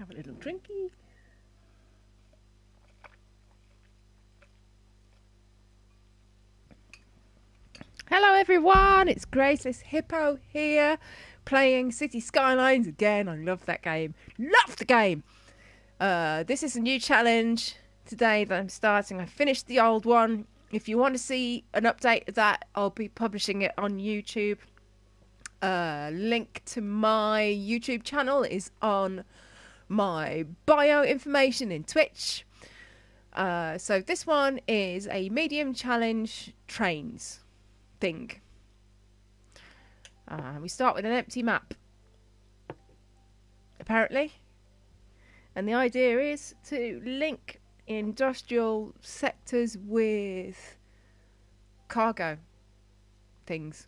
Have a little drinky. Hello everyone, it's Graceless Hippo here, playing Cities Skylines again. I love that game. Love the game! This is a new challenge today that I'm starting. I finished the old one. If you want to see an update of that, I'll be publishing it on YouTube. Link to my YouTube channel is on my bio information in Twitch. So this one is a medium challenge trains thing. We start with an empty map, apparently, and the idea is to link industrial sectors with cargo things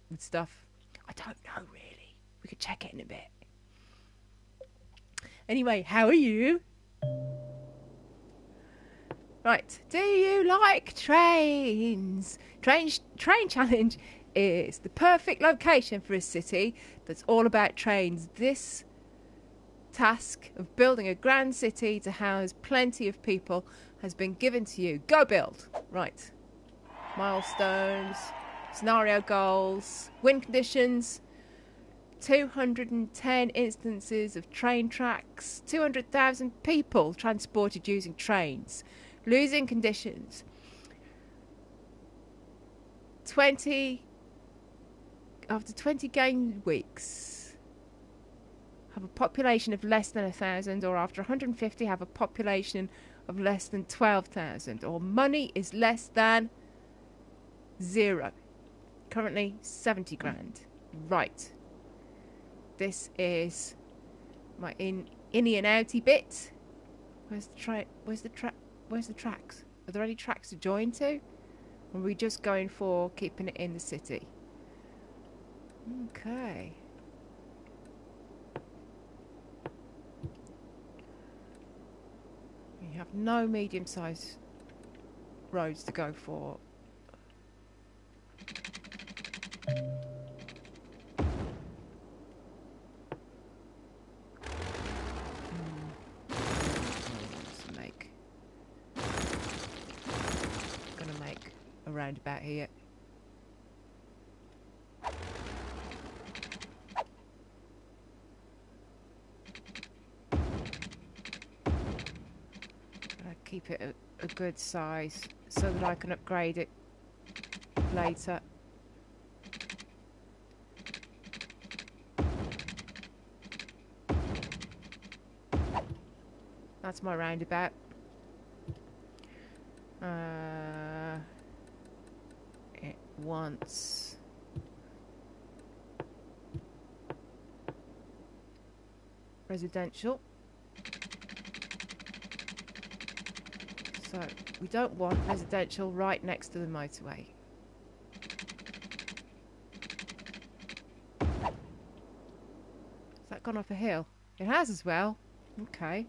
and stuff. I don't know really. We could check it in a bit. Anyway, how are you? Right, do you like trains? Train challenge is the perfect location for a city that's all about trains. This task of building a grand city to house plenty of people has been given to you. Go build. Right. Milestones, scenario goals, wind conditions, 210 instances of train tracks, 200,000 people transported using trains. Losing conditions. 20 game weeks have a population of less than 1,000, or after 150 have a population of less than 12,000, or money is less than 0. Currently 70 grand. Right. This is my inny and outy bit. Where's the tracks? Are there any tracks to join to? Or are we just going for keeping it in the city? Okay. We have no medium-sized roads to go for. Roundabout here. Keep it a good size so that I can upgrade it later. That's my roundabout. It wants residential. So we don't want residential right next to the motorway. Has that gone off a hill? It has as well. Okay.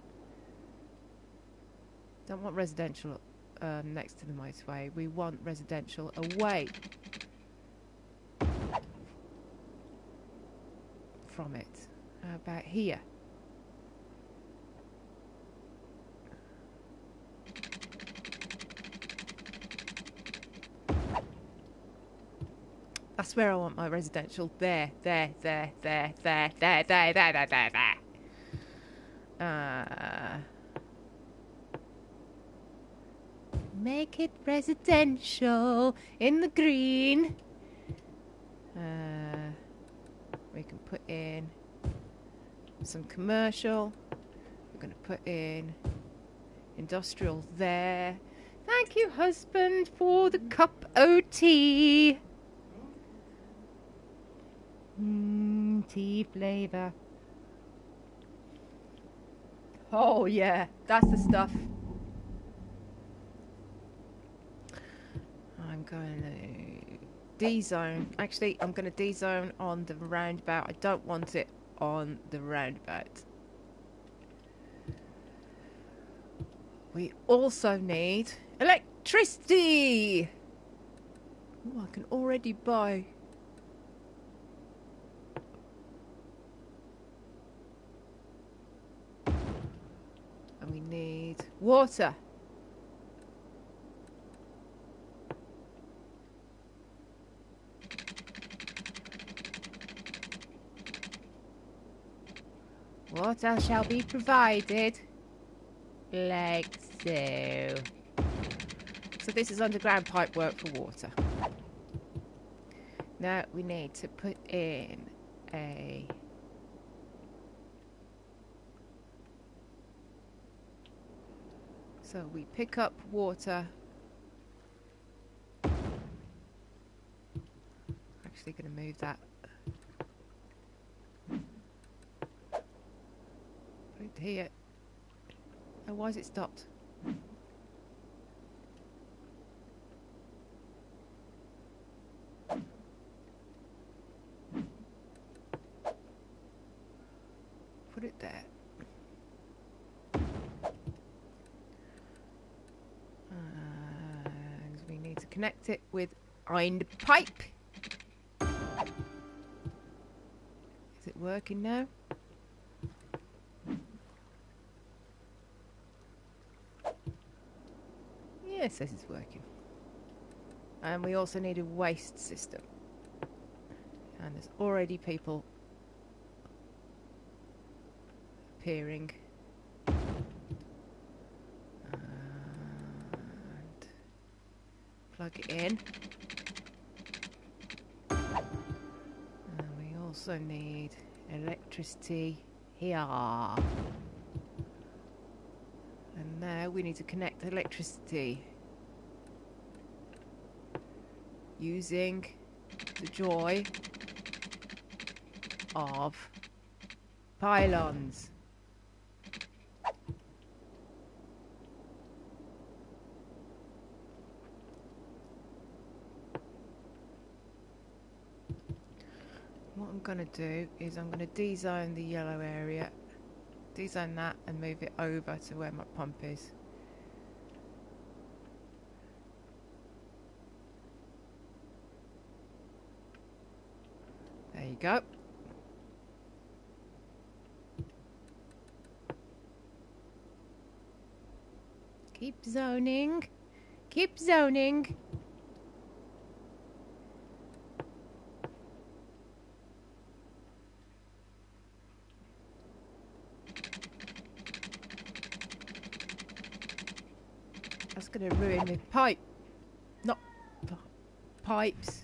Don't want residential next to the motorway. We want residential away from it. How about here? That's where I want my residential. There. Make it residential in the green. We can put in some commercial. We're going to put in industrial there. Thank you, husband, for the cup o' tea. Tea flavour. Oh yeah, that's the stuff. I'm going to D-zone. Actually, I'm going to D-zone on the roundabout. I don't want it on the roundabout. We also need electricity. Oh, I can already buy. Water. Water shall be provided. Like so. So this is underground pipe work for water. Now we need to put in a... So we pick up water. Actually going to move that. Put it here. Oh, why has it stopped? Put it there. And we need to connect it with iron pipe. Is it working now? Yeah, it says it's working. And we also need a waste system. And there's already people appearing. And plug it in. And we also need electricity here. And now we need to connect electricity using the joy of pylons. What I'm going to do is I'm going to dezone the yellow area, dezone that and move it over to where my pump is. There you go. Keep zoning. Keep zoning. That's going to ruin my pipe. Not pipes.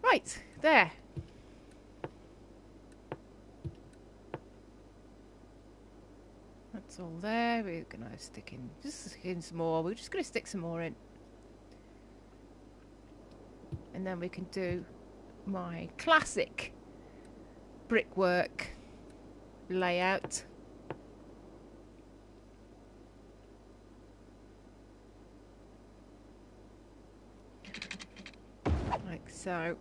Right, there. That's all there. We're going to stick in some more. We're just going to stick some more in. And then we can do my classic brickwork layout. Like so.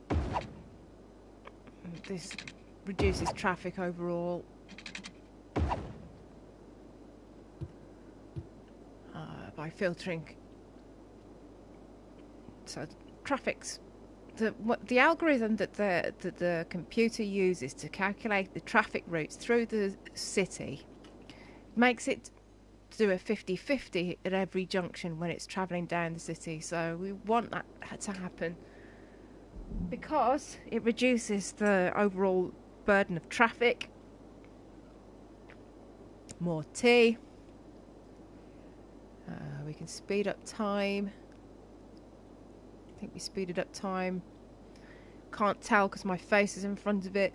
And this reduces traffic overall. By filtering. So traffic's the algorithm that the computer uses to calculate the traffic routes through the city makes it do a 50-50 at every junction when it's travelling down the city. So we want that to happen because it reduces the overall burden of traffic. More tea. We can speed up time. I think we speeded up time. Can't tell because my face is in front of it.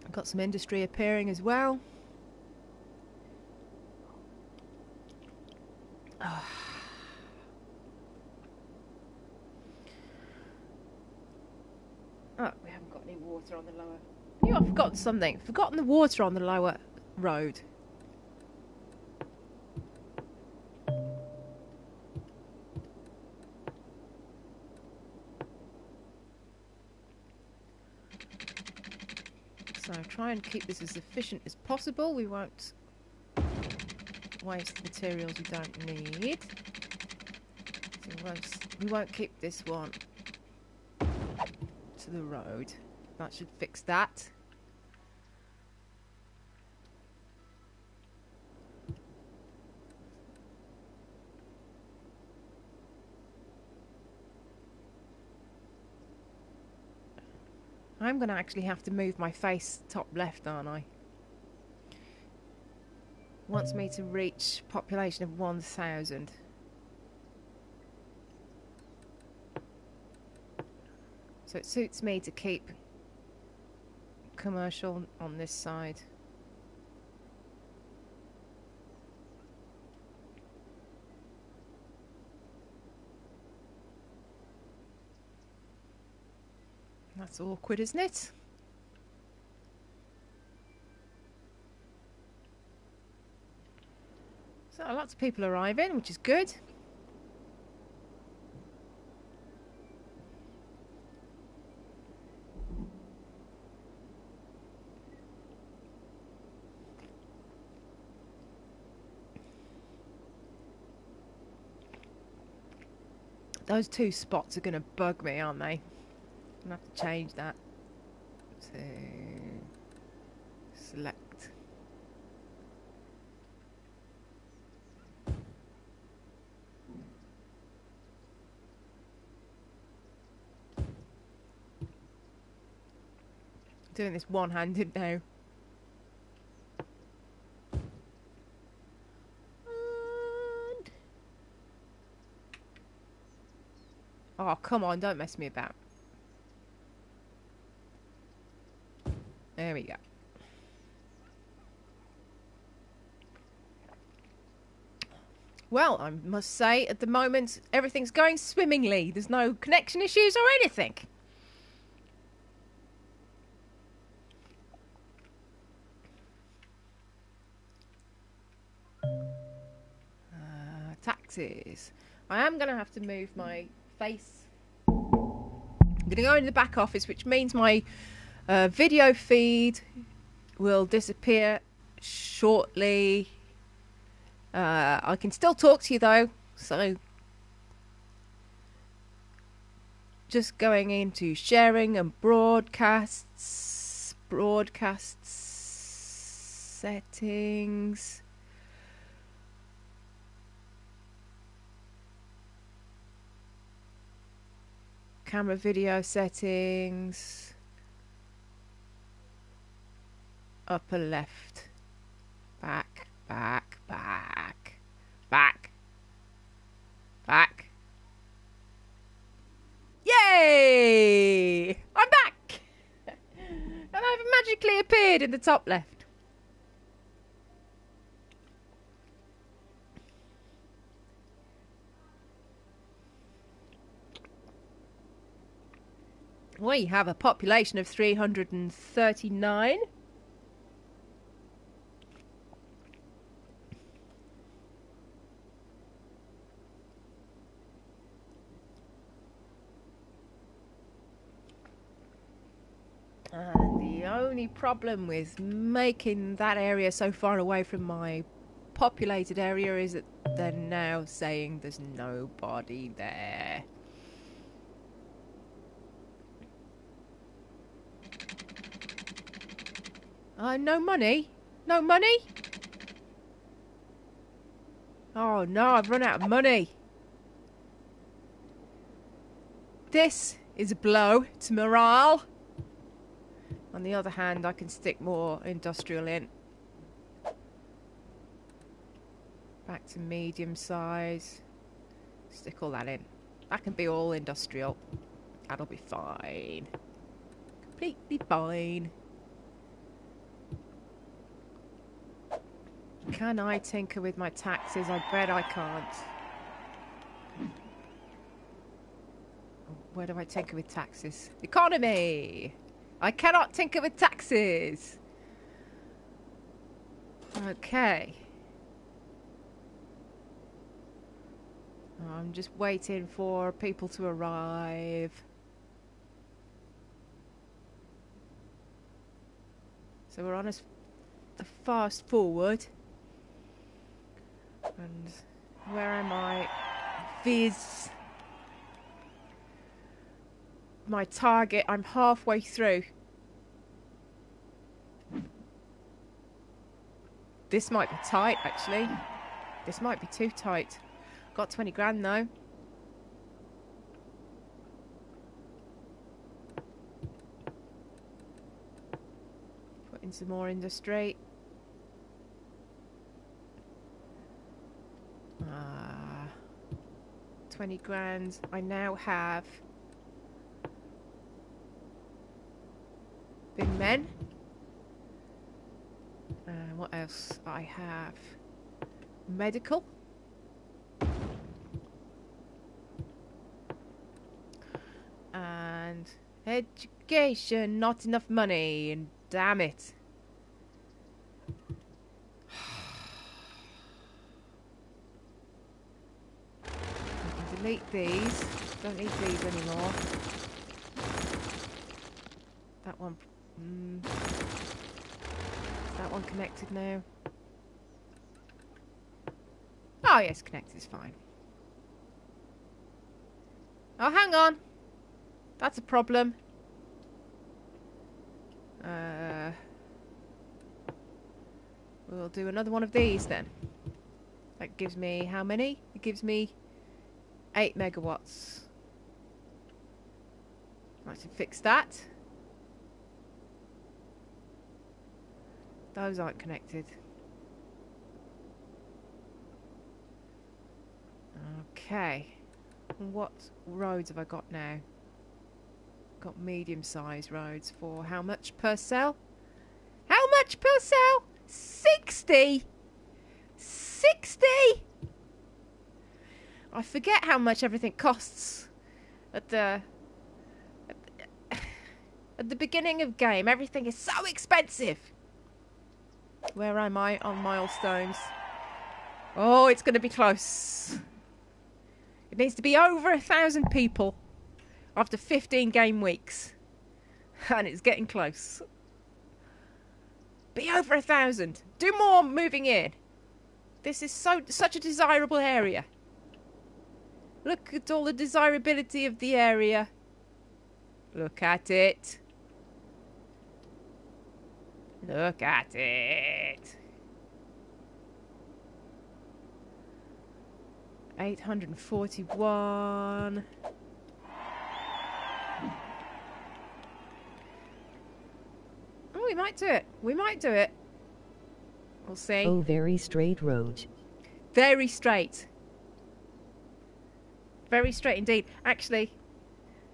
I've got some industry appearing as well. Oh, we haven't got any water on the lower. You, I've forgotten something. Forgotten the water on the lower road. So try and keep this as efficient as possible. We won't waste materials we don't need. So we won't keep this one to the road. That should fix that. I'm going to actually have to move my face top left, aren't I? Wants me to reach population of 1,000. So it suits me to keep commercial on this side. That's awkward, isn't it? So lots of people arriving, which is good. Those two spots are going to bug me, aren't they? I'm going to have to change that to select. Doing this one-handed now. And... oh, come on, don't mess me about. There we go. Well, I must say, at the moment, everything's going swimmingly. There's no connection issues or anything. Taxes. I am going to have to move my face. I'm going to go into the back office, which means my video feed will disappear shortly. I can still talk to you though, so just going into sharing and broadcasts settings. Camera video settings. Upper left. Back. Yay! I'm back! And I've magically appeared in the top left. We have a population of 339. And the only problem with making that area so far away from my populated area is that they're now saying there's nobody there. No money? No money? Oh no, I've run out of money. This is a blow to morale. On the other hand, I can stick more industrial in. Back to medium size. Stick all that in. That can be all industrial. That'll be fine. Completely fine. Can I tinker with my taxes? I bet I can't. Where do I tinker with taxes? Economy! I cannot tinker with taxes! Okay. I'm just waiting for people to arrive. So we're on a fast forward. And where am I? Viz. My target. I'm halfway through. This might be tight, actually. This might be too tight. Got 20 grand, though. Put in some more industry. 20 grand. I now have bin men. What else? I have medical. And education. Not enough money. And damn it. Delete these. Don't need these anymore. That one. Is that one connected now? Oh yes, connected is fine. Oh, hang on. That's a problem. We'll do another one of these then. That gives me how many? It gives me 8 megawatts. Right, to fix that. Those aren't connected. Okay. What roads have I got now? Got medium-sized roads for how much per cell? How much per cell? 60! 60! I forget how much everything costs at the beginning of game. Everything is so expensive. Where am I on milestones? Oh, it's going to be close. It needs to be over 1,000 people after 15 game weeks. And it's getting close. Be over 1,000. Do more moving in. This is such a desirable area. Look at all the desirability of the area. Look at it. Look at it. 841. Oh, we might do it. We might do it. We'll see. Oh, very straight road. Very straight. Very straight indeed. Actually,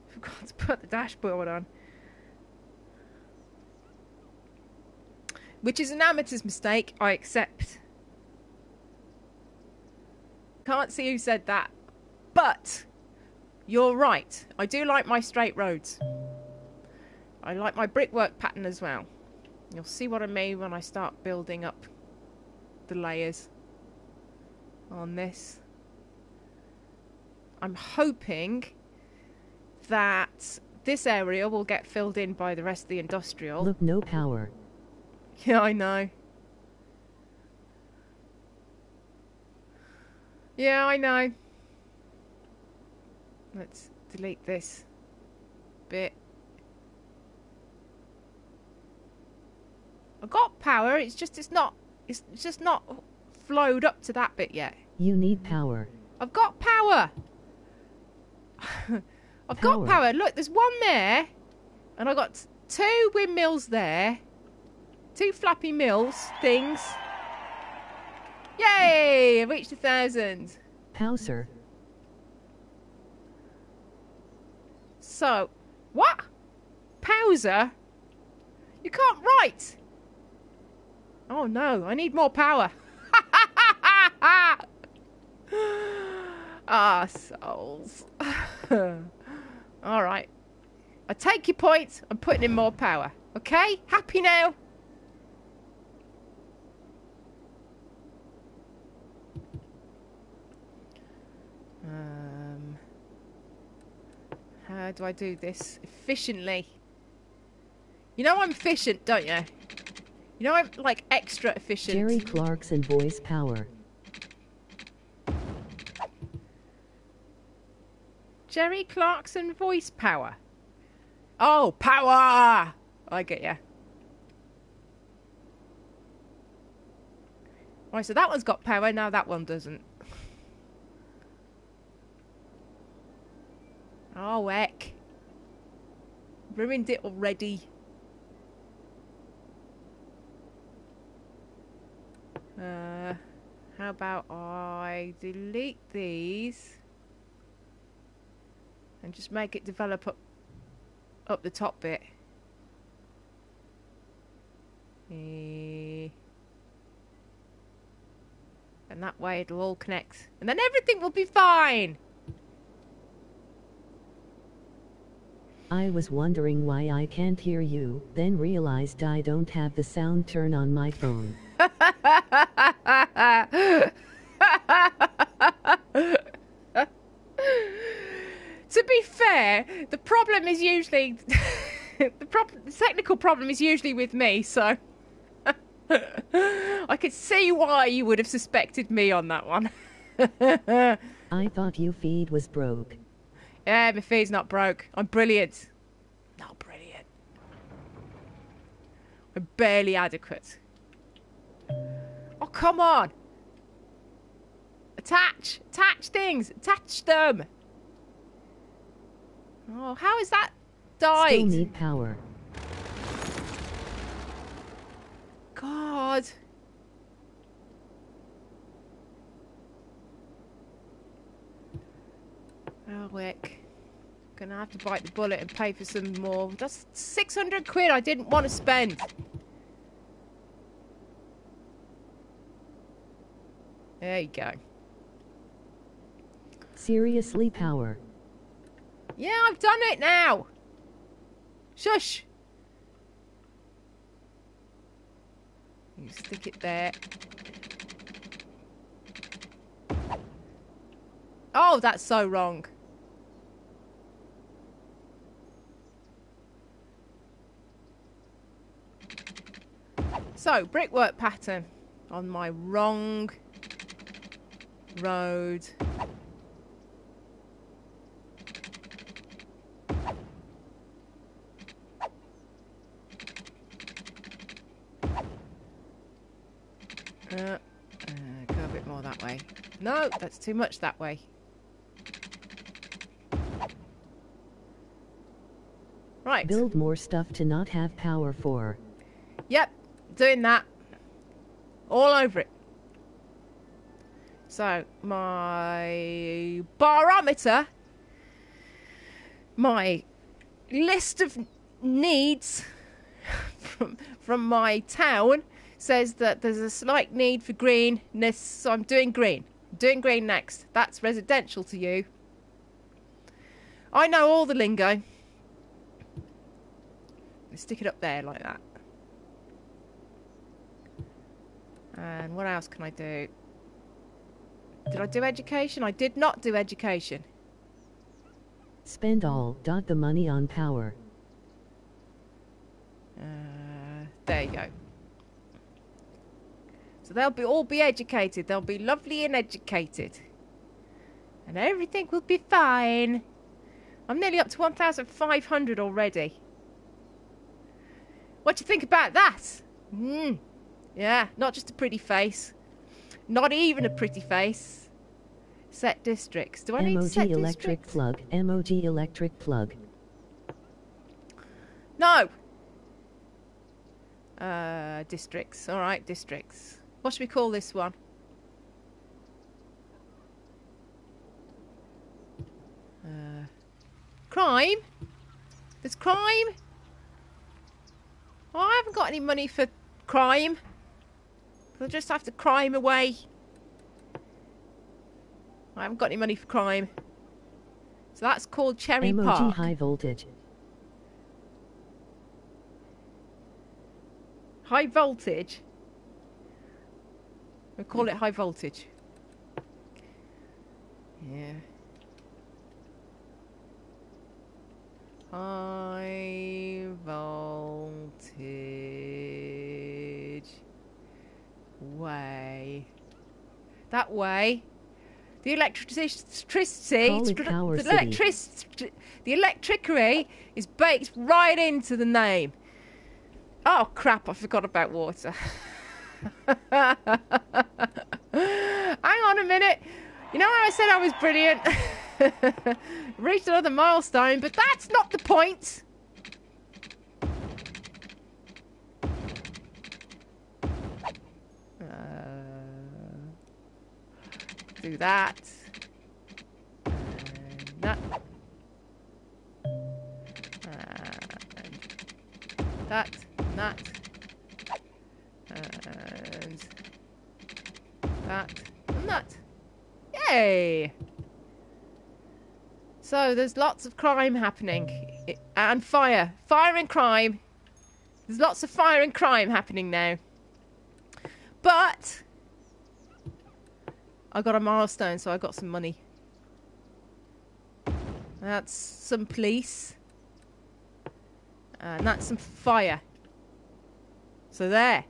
I forgot to put the dashboard on. Which is an amateur's mistake, I accept. Can't see who said that. But, you're right. I do like my straight roads. I like my brickwork pattern as well. You'll see what I mean when I start building up the layers on this. I'm hoping that this area will get filled in by the rest of the industrial. Look, no power. Yeah, I know. Yeah, I know. Let's delete this bit. I got power, it's just not flowed up to that bit yet. You need power. I've got power. I've got power. Look, there's one there, and I got 2 windmills there. 2 flappy mills things. Yay! I reached 1,000. How, sir? So, what? Pauser? You can't write. Oh no, I need more power. Ah, souls. All right. I take your point. I'm putting in more power. Okay? Happy now? How do I do this efficiently? You know I'm efficient, don't you? You know I'm like extra efficient. Jerry Clarkson voice power. Jerry Clarkson voice power. Oh, power! I get ya. Right, so that one's got power, now that one doesn't. Oh, heck. Ruined it already. How about I delete these and just make it develop up the top bit. And that way it'll all connect. And then everything will be fine. I was wondering why I can't hear you, then realized I don't have the sound turn on my phone. To be fair, the problem is usually the technical problem is usually with me, so I could see why you would have suspected me on that one. I thought your feed was broke. Yeah, my feed's not broke. I'm brilliant. Not brilliant. I'm barely adequate. Oh, come on. Attach things. Attach them. Oh, how is that died? Still need power. God. Oh, wick. Gonna have to bite the bullet and pay for some more. That's 600 quid I didn't want to spend. There you go. Seriously, power. Yeah, I've done it now. Shush. You stick it there. Oh, that's so wrong. So, brickwork pattern on my wrong road. Go a bit more that way. No, that's too much that way. Right. Build more stuff to not have power for. Yep, doing that. All over it. So, my barometer, my list of needs from my town says that there's a slight need for greenness, so I'm doing green. I'm doing green next. That's residential to you. I know all the lingo. Stick it up there like that. And what else can I do? Did I do education? I did not do education. Spend all the money on power. There you go. So they'll all be educated. They'll be lovely and educated. And everything will be fine. I'm nearly up to 1,500 already. What do you think about that? Yeah, not just a pretty face. Not even a pretty face. Set districts. Do I need to set MOG electric districts? plug. MOG electric plug. No. Districts. All right, districts. What should we call this one? Crime? There's crime? Oh, I haven't got any money for crime. I'll just have to crime away. I haven't got any money for crime. So that's called Cherry MOG Park. high voltage. High voltage. We call it high voltage. Yeah. High voltage way. That way. The electricity is baked right into the name. Oh crap, I forgot about water. Hang on a minute. You know how I said I was brilliant? Reached another milestone, but that's not the point. Do that. And that. And that. And that. And that. And that. Yay! So there's lots of crime happening. And fire. Fire and crime. There's lots of fire and crime happening now. But I got a milestone, so I got some money. That's some police. And that's some fire. So there.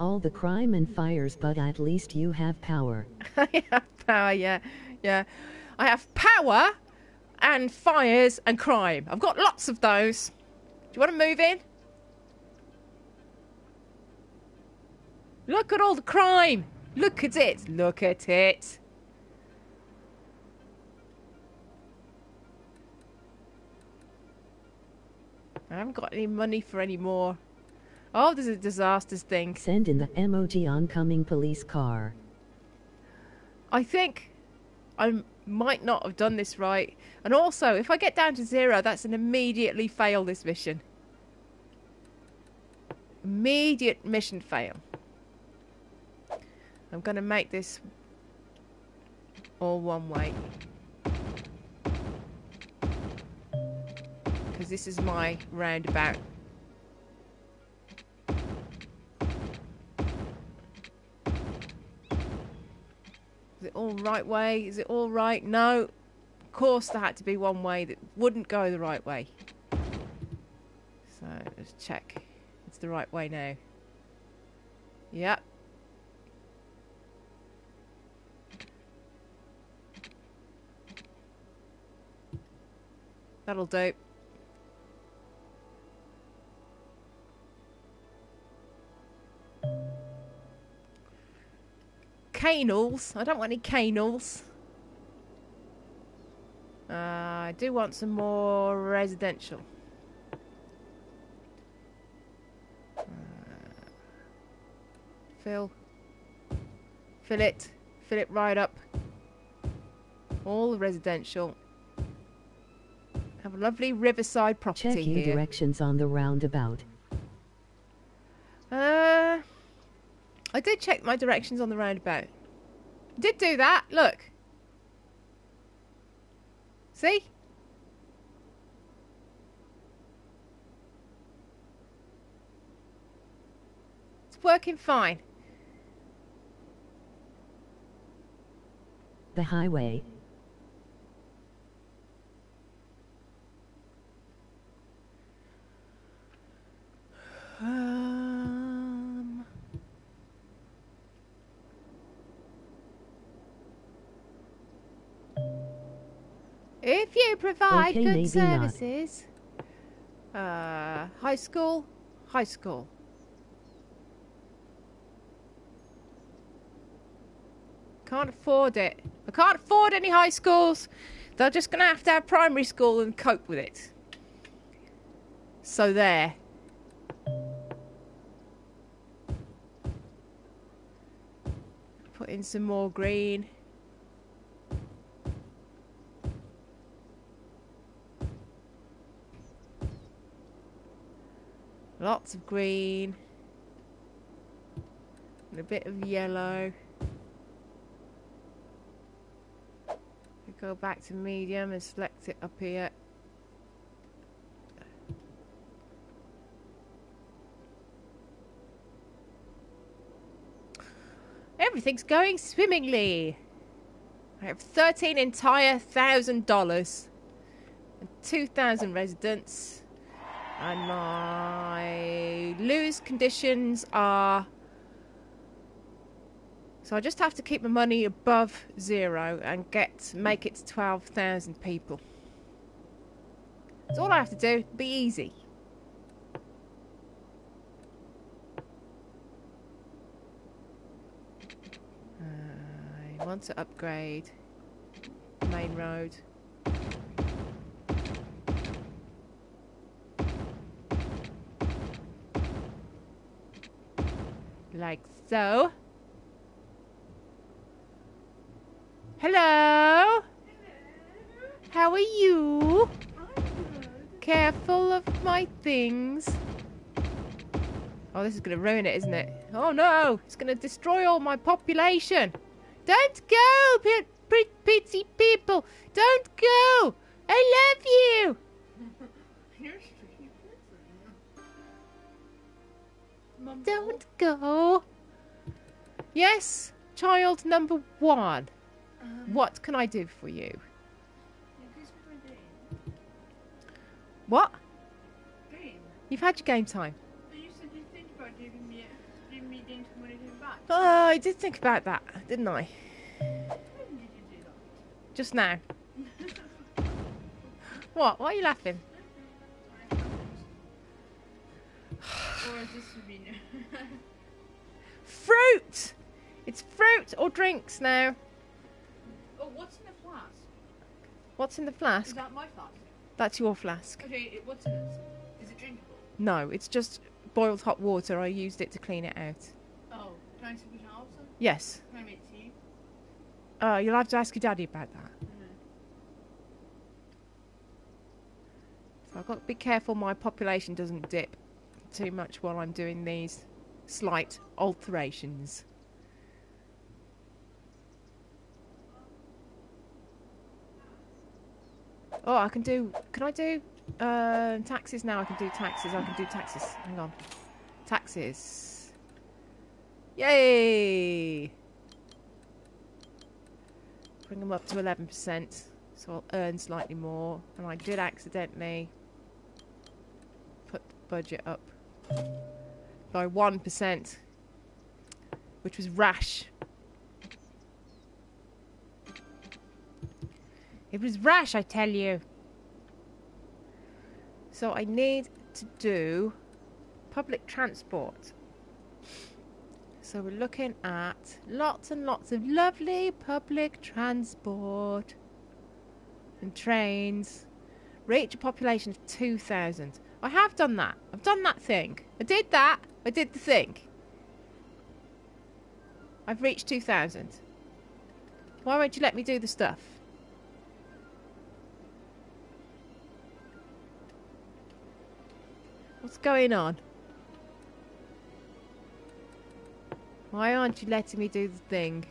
All the crime and fires, but at least you have power. I have power, yeah. Yeah. I have power and fires and crime. I've got lots of those. Do you want to move in? Look at all the crime. Look at it. Look at it. I haven't got any money for any more. Oh, there's a disasters thing. Send in the MOG oncoming police car. I think I might not have done this right. And also, if I get down to 0, that's an immediately fail this mission. Immediate mission fail. I'm going to make this all one way. Because this is my roundabout. Is it all right way? Is it all right? No. Of course there had to be one way that wouldn't go the right way. So let's check. It's the right way now. Yep. That'll do. Canals. I don't want any canals. I do want some more residential. Fill it right up. All the residential. Have a lovely riverside property Check your here. directions on the roundabout. I did check my directions on the roundabout. Did do that. Look. See? It's working fine. The highway. If you provide Okay, good maybe services, high school. Can't afford it. I can't afford any high schools. They're just going to have primary school and cope with it. So there. Put in some more green. Lots of green. and a bit of yellow. We go back to medium and select it up here. Everything's going swimmingly. I have 13 entire $1,000 and 2,000 residents, and my lose conditions are, so I just have to keep my money above 0 and make it to 12,000 people. That's all I have to do. Be easy. I want to upgrade main road. Like so. Hello. How are you? Careful of my things. Oh, this is going to ruin it, isn't it? Oh no, it's going to destroy all my population. Don't go, pretty people. Don't go. I love you. Don't go. Yes, child number 1. What can I do for you? What? Game. You've had your game time. But you said you think about giving me game to money back. Oh, I did think about that, didn't I? When did you do that? Just now. What? Why are you laughing? Or is this Sabina? Fruit! It's fruit or drinks now. Oh, what's in the flask? What's in the Is flask? that my flask? That's your flask. Okay, what's in it? Is it drinkable? No, it's just boiled hot water. I used it to clean it out. Oh, can I take it out? Yes. Can I make tea? You'll have to ask your daddy about that. So I've got to be careful my population doesn't dip too much while I'm doing these slight alterations. Oh, can I do taxes now? I can do taxes. Hang on. Taxes. Yay! Bring them up to 11%, so I'll earn slightly more. And I did accidentally put the budget up by 1%, which was rash. It was rash, I tell you. So I need to do public transport. So we're looking at lots and lots of lovely public transport and trains. Reach a population of 2,000. I have done that. I've done that thing. I did that. I did the thing. I've reached 2,000. Why won't you let me do the stuff? What's going on? Why aren't you letting me do the thing?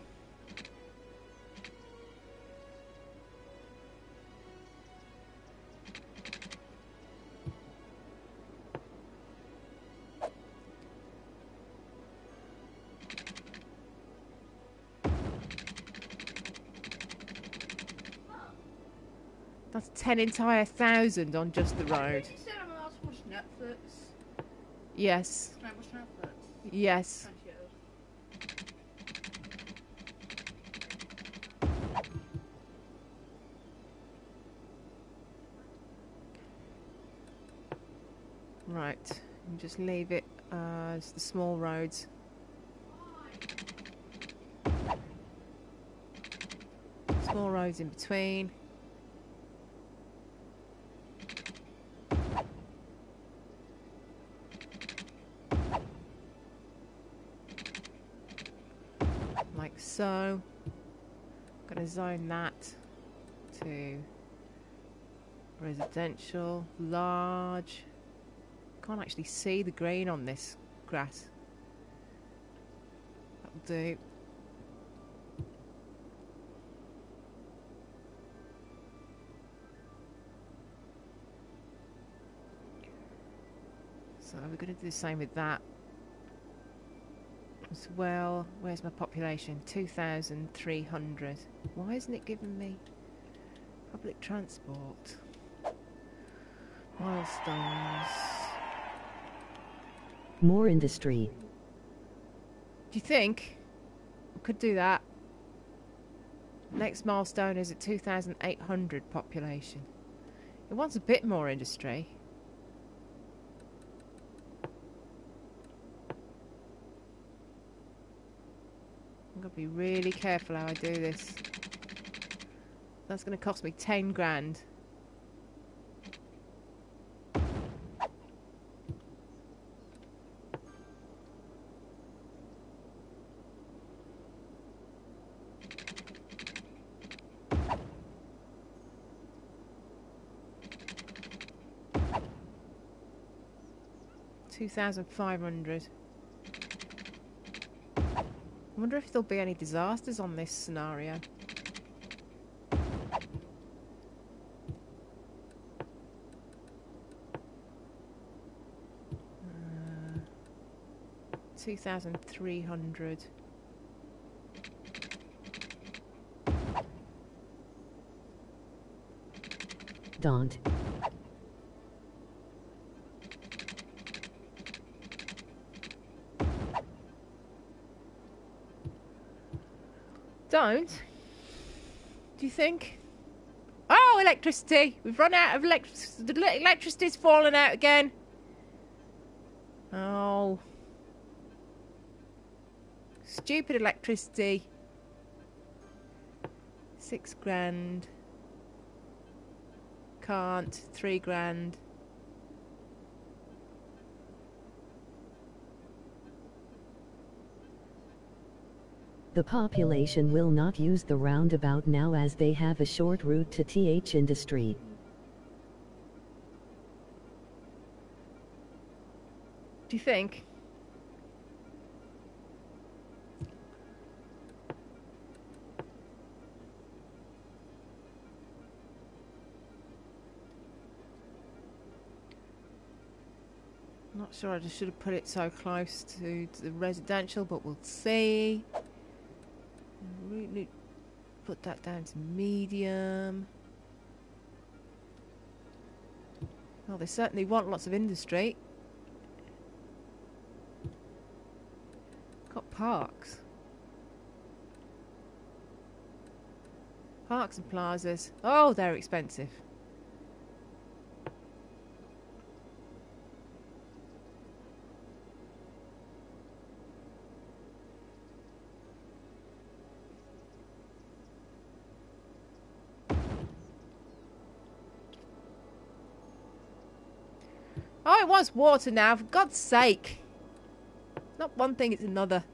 That's 10 entire thousand on just the road. You said I'm allowed to watch Netflix. Yes. Can I watch Netflix? Yes. Thank you. Right. And just leave it as the small roads. Small roads in between. Like so. I'm going to zone that to residential, large. Can't actually see the green on this grass. do. So we're going to do the same with that as well. Where's my population? 2,300. Why isn't it giving me public transport? Milestones. More industry. Do you think we could do that? Next milestone is at 2,800 population. It wants a bit more industry. I'm going to be really careful how I do this. That's going to cost me 10 grand. $2,500. I wonder if there'll be any disasters on this scenario. Uh, 2,300. Don't. Don't? Do you think? Oh, electricity! We've run out of electricity. The electricity's fallen out again. Oh. Stupid electricity. 6 grand. Can't. 3 grand. The population will not use the roundabout now as they have a short route to TH Industry. Do you think? Not sure, I just should have put it so close to the residential, but we'll see. Really put that down to medium. Well, they certainly want lots of industry. Got parks. Parks and plazas. Oh, they're expensive. Oh, it wants water now, for God's sake. Not one thing, it's another.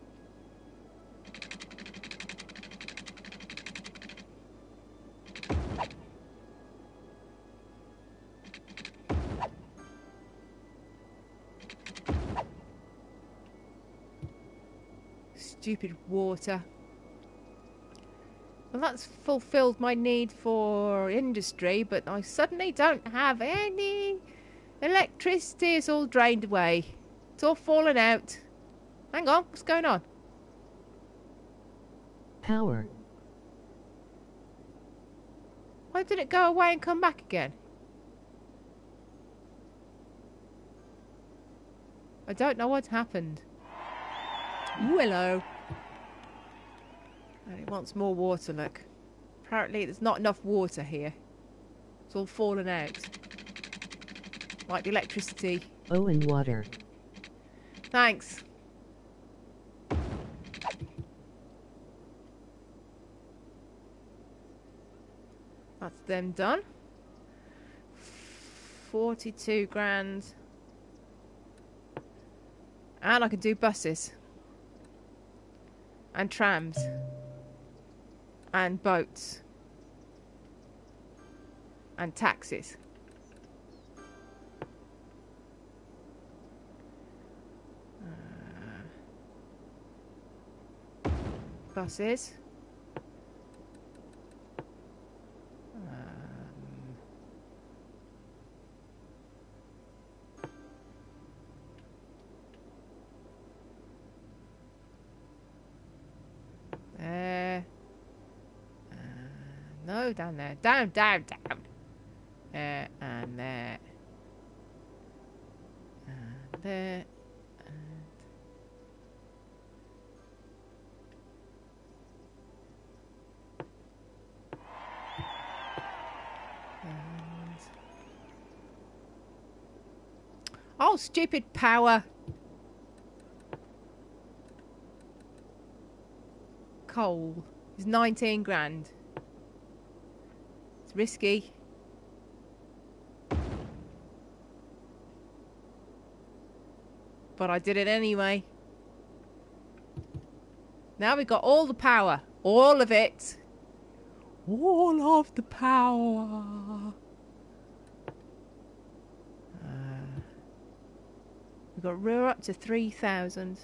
Stupid water. Well, that's fulfilled my need for industry, but I suddenly don't have any electricity. It's all drained away. It's all fallen out. Hang on, what's going on? Power. Why did it go away and come back again? I don't know what's happened. Ooh, hello. And it wants more water, look. Apparently there's not enough water here. It's all fallen out. Like the electricity. Oh, and water. Thanks. That's them done. 42 grand. And I can do buses. And trams. And boats. And taxis. buses. There. No, down there. Down, down, down. There and there. And there. And oh, stupid power. Coal is 19 grand. It's risky. But I did it anyway. Now we've got all the power. All of it. All of the power. We've got Ruhr up to 3,000.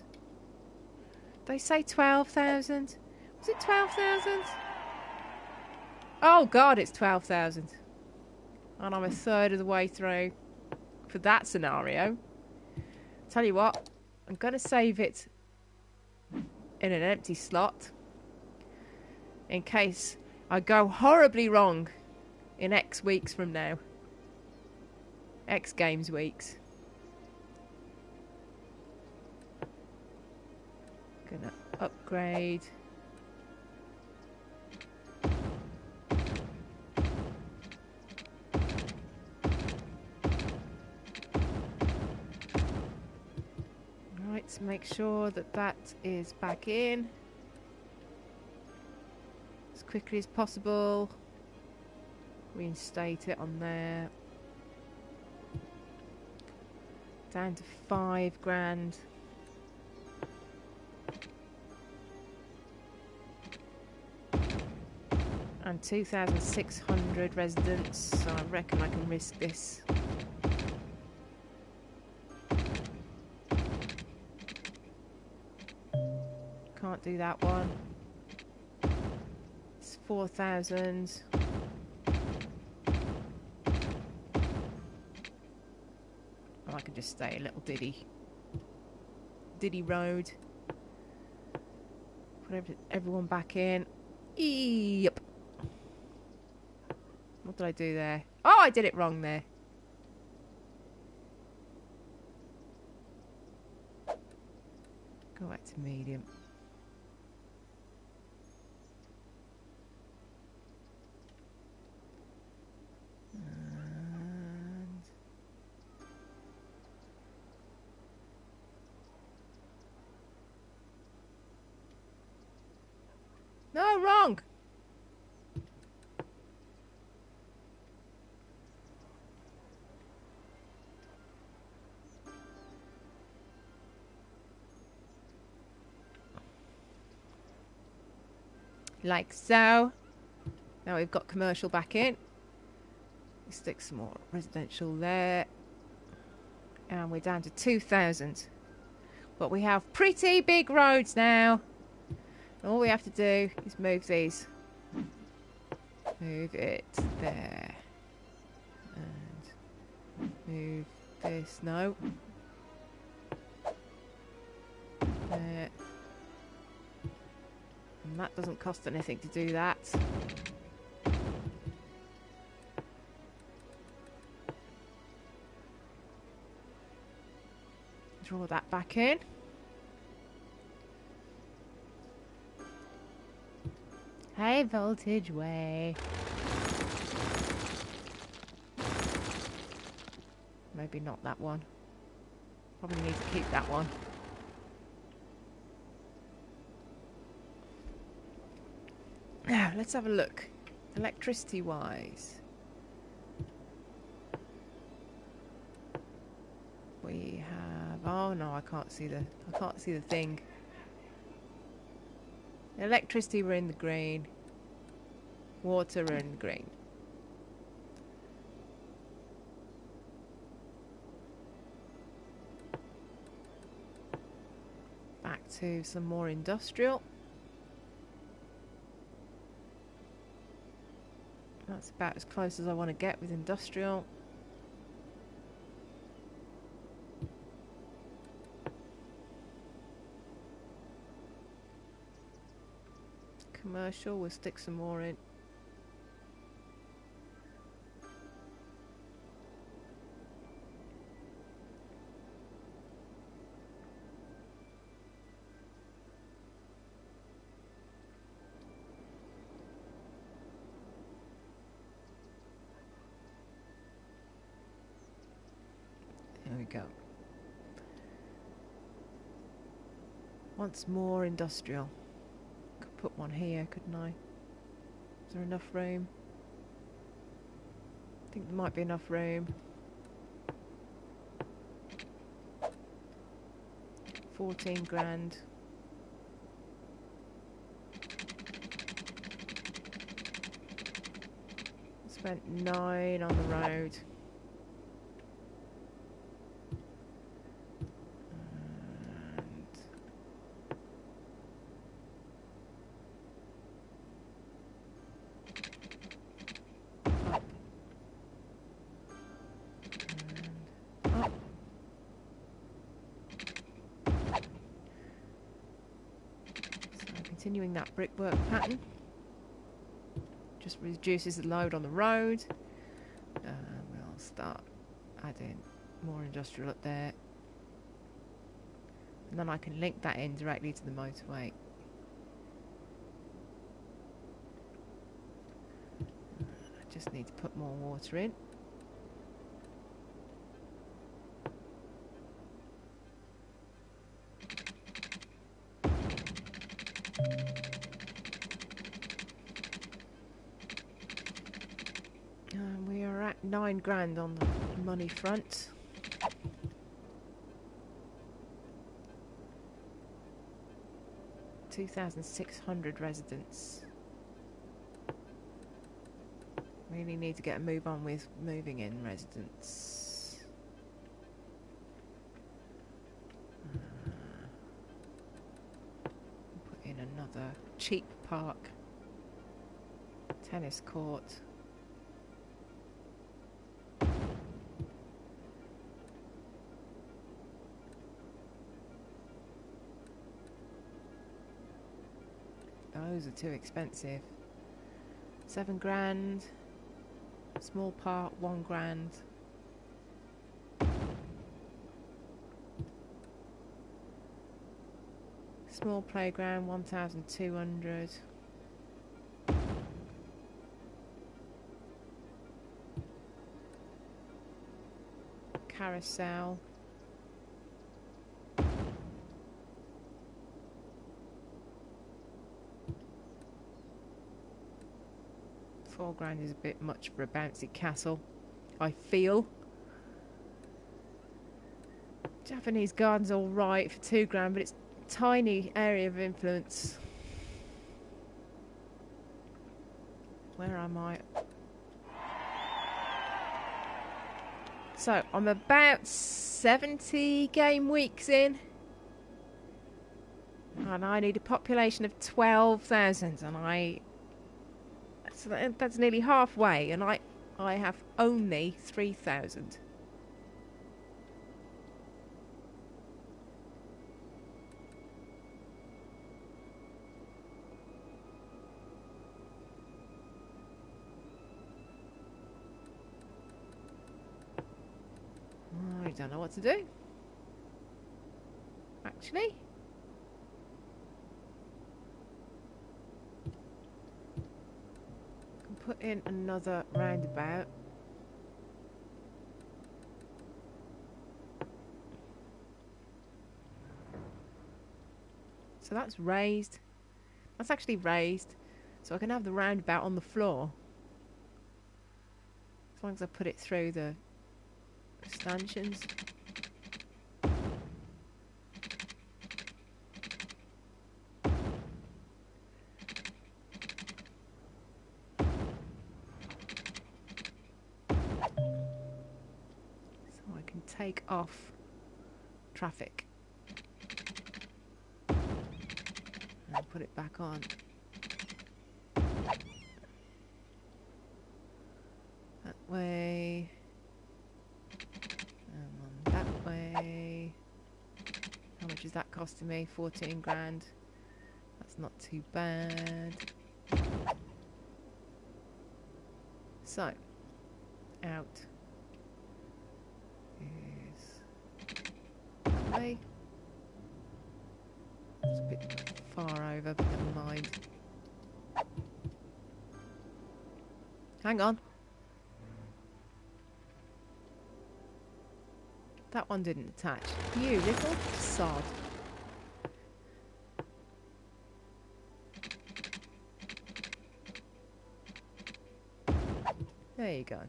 They say 12,000. Was it 12,000? Oh God, it's 12,000. And I'm a third of the way through for that scenario. Tell you what, I'm going to save it in an empty slot in case I go horribly wrong in X weeks from now. X Games weeks. Gonna upgrade. Right, make sure that that is back in as quickly as possible. Reinstate it on there. Down to 5 grand. And 2,600 residents, so I reckon I can risk this. Can't do that one. It's 4,000. Oh, I can just stay a little Diddy road. Put everyone back in. Yep. What did I do there? Oh, I did it wrong there. Go back to medium. And no, wrong. Like so. Now we've got commercial back in. We stick some more residential there. And we're down to 2,000. But we have pretty big roads now. All we have to do is move these. Move it there. And move this. No. There. And that doesn't cost anything to do that. Draw that back in. High voltage way. Maybe not that one. Probably need to keep that one. Now, let's have a look. Electricity wise. We have, oh no, I can't see the thing. Electricity, we're in the green. Water, we're in the green. Back to some more industrial. That's about as close as I want to get with industrial. Commercial, we'll stick some more in. There we go. Once more industrial. Could put one here, couldn't I? Is there enough room? I think there might be enough room. 14 grand. Spent 9 on the road. Continuing that brickwork pattern, just reduces the load on the road. We'll start adding more industrial up there, and then I can link that in directly to the motorway. I just need to put more water in. We are at 9 grand on the money front. $2,600 residents. Really need to get a move on with moving in residents. Put in another cheap park. Tennis court. Those are too expensive. 7 grand. Small park, 1 grand. Small playground, 1,200. Carousel. £4 grand is a bit much for a bouncy castle, I feel. Japanese garden's alright for 2 grand, but it's a tiny area of influence. Where am I? So, I'm about 70 game weeks in. And I need a population of 12,000, and so that's nearly halfway, and I have only 3,000. I don't know what to do. Actually. Put in another roundabout. So that's raised. That's actually raised. So I can have the roundabout on the floor. As long as I put it through the stanchions. Take off traffic and put it back on. way. And one that way. How much is that costing me? 14 grand. That's not too bad. So, out is that way. It's a bit far over, but never mind. Hang on. That one didn't attach. You little sod. There you go.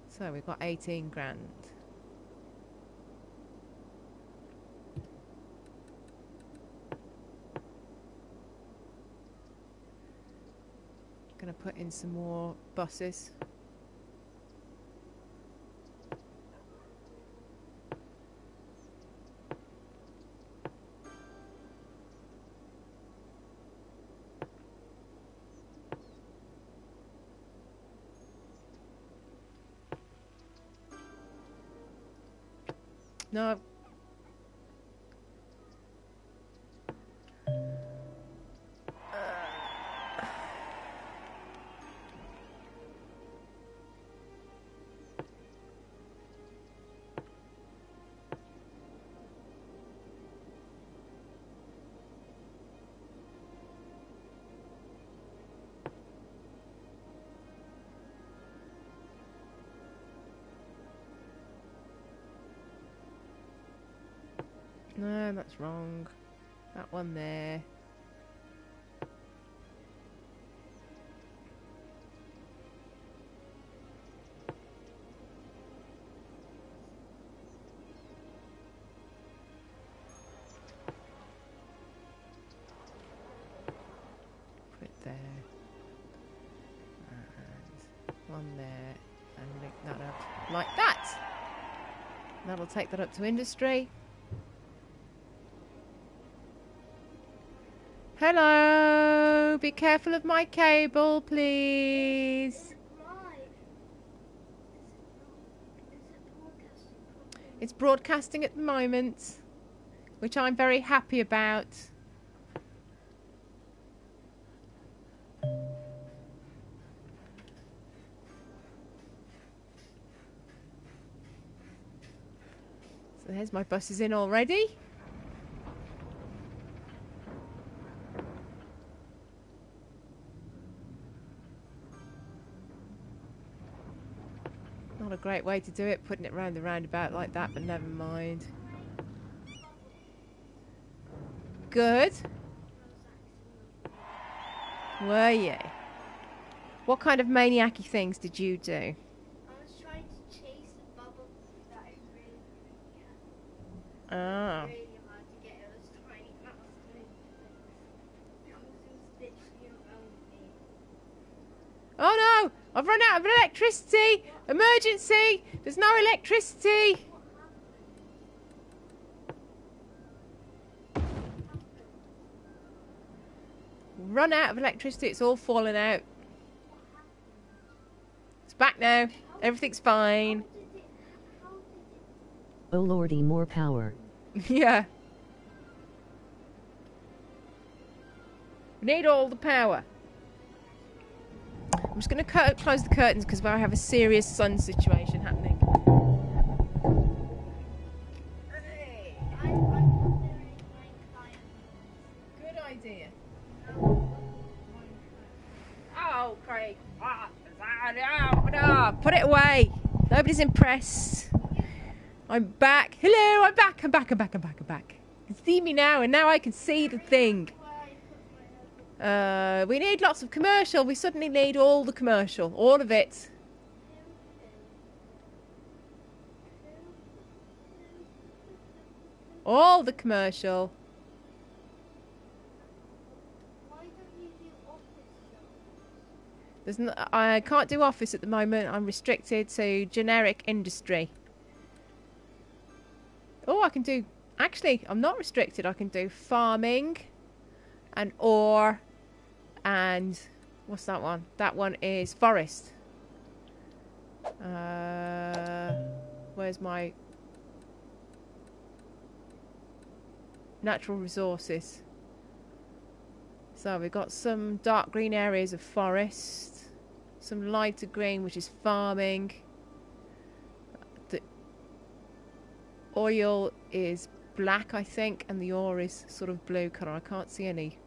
So we've got 18 grand. Gonna put in some more buses. No. No, that's wrong. That one there. Put it there. And one there. And link that up like that. That'll take that up to industry. Hello, be careful of my cable, please. It's broadcasting at the moment, which I'm very happy about. So there's my buses in already. Not a great way to do it, putting it round the roundabout like that, but never mind. Good. Were you? What kind of maniac-y things did you do? I was trying to chase a bubble that I really couldn't get. Ah. Really hard to get. It was tiny mouse. It was literally around me. Oh no! I've run out of electricity! Emergency! There's no electricity! Run out of electricity, it's all fallen out. It's back now. Everything's fine. Oh lordy, more power. Yeah. We need all the power. I'm just going to close the curtains because I have a serious sun situation happening. Good idea. Oh, Craig. No, put it away. Nobody's impressed. I'm back. Hello, I'm back. I'm back. I'm back. I'm back. I'm back. You can see me now, and now I can see the thing. We need lots of commercial. We suddenly need all the commercial. All of it. All the commercial. I can't do office at the moment. I'm restricted to generic industry. Oh, I can do Actually, I'm not restricted. I can do farming and ore and what's that one? That one is forest. Where's my natural resources? So we've got some dark green areas of forest, some lighter green, which is farming. The oil is black, I think, and the ore is sort of blue colour. I can't see any.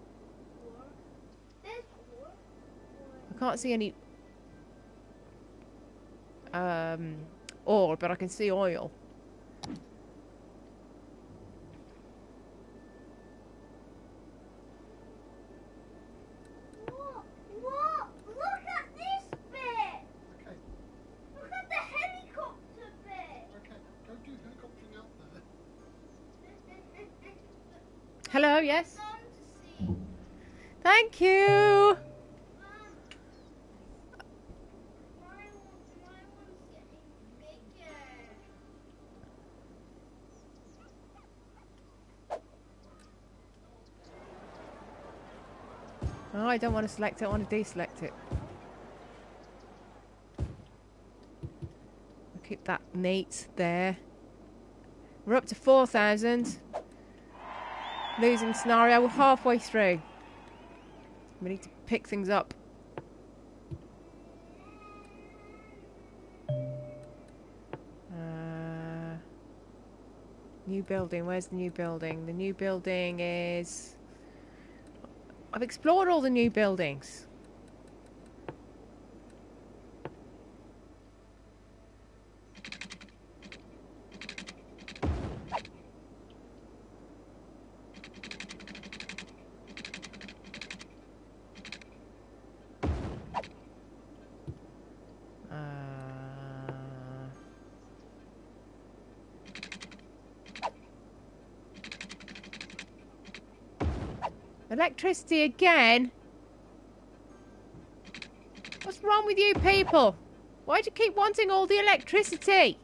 I can't see any ore, but I can see oil. What? Look at this bit! Okay, Look at the helicopter bit! okay. Don't do helicoptering out there. Hello, yes? Fun to see. Thank you! My one's getting bigger. Oh, I don't want to select it, I want to deselect it. I'll keep that neat there. We're up to 4,000. Losing scenario, we're halfway through. We need to pick things up. New building, where's the new building? The new building is... I've explored all the new buildings. Electricity again? What's wrong with you people? Why do you keep wanting all the electricity?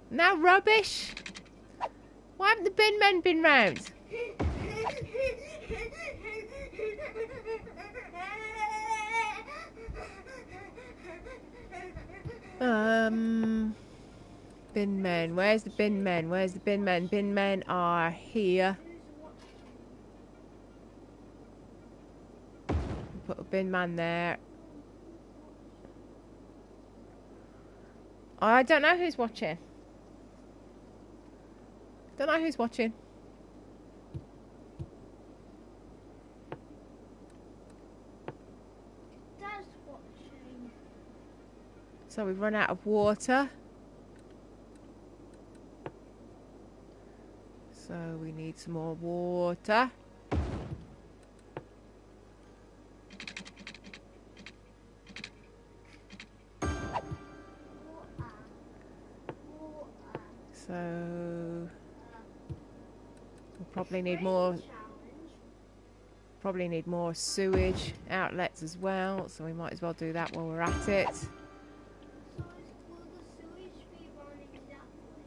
Now rubbish? Why haven't the bin men been round? Bin men. Where's the bin men? Where's the bin men? Bin men are here. Put a bin man there. I don't know who's watching. Don't know who's watching. Dad's watching. So we've run out of water. So we need some more water. So we'll probably need more. Probably need more sewage outlets as well. So we might as well do that while we're at it. So will the sewage be running that way?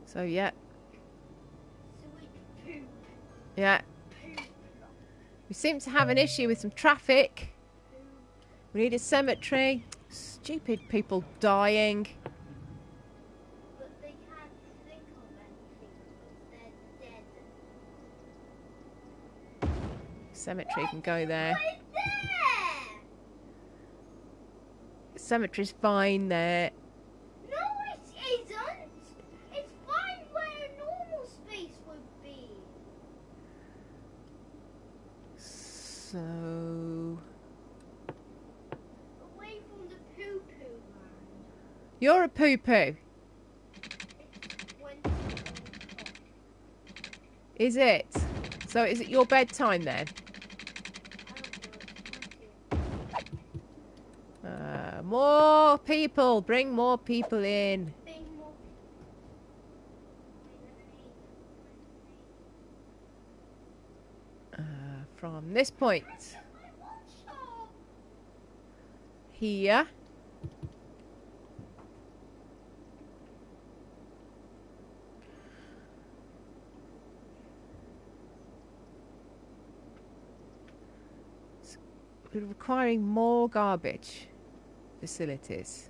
So yeah, Sewage poop. yeah. We seem to have an issue with some traffic. We need a cemetery. Stupid people dying. But they can't think of anything because they're dead. Cemetery can go there. Right there! Cemetery's fine there. No, it isn't. It's fine where a normal space would be. So Away from the poo-poo land. you're a poo-poo, It's when is it? So is it your bedtime then? More people. Bring more people in. From this point here. we're requiring more garbage facilities.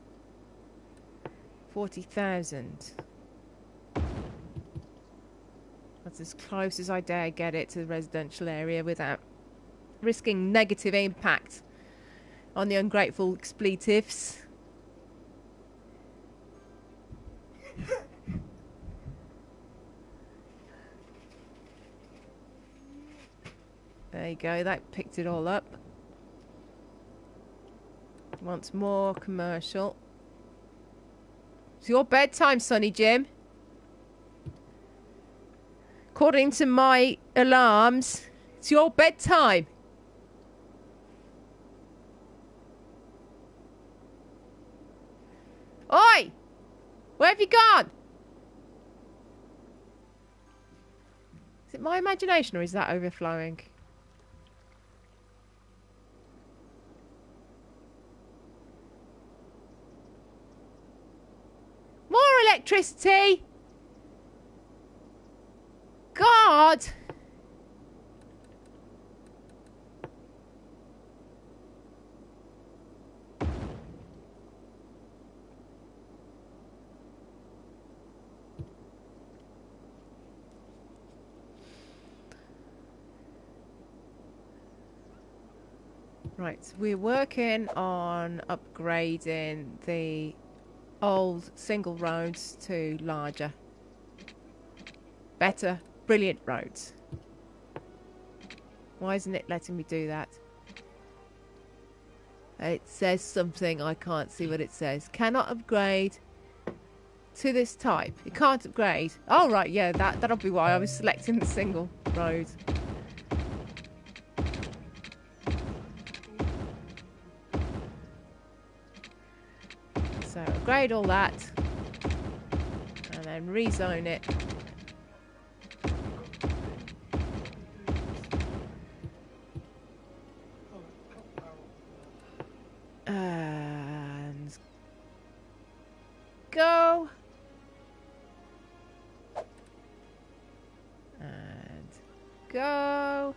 40,000. That's as close as I dare get it to the residential area without risking negative impact on the ungrateful expletives. There you go, that picked it all up. Once more commercial. It's your bedtime, Sonny Jim. According to my alarms, it's your bedtime. Oi! Where have you gone? Is it my imagination or is that overflowing? More electricity! God! Right, we're working on upgrading the old single roads to larger, better, brilliant roads. Why isn't it letting me do that? It says something, I can't see what it says. Cannot upgrade to this type. You can't upgrade. Oh right, yeah, that'll be why I was selecting the single road. So upgrade all that and then rezone it. And go. And go.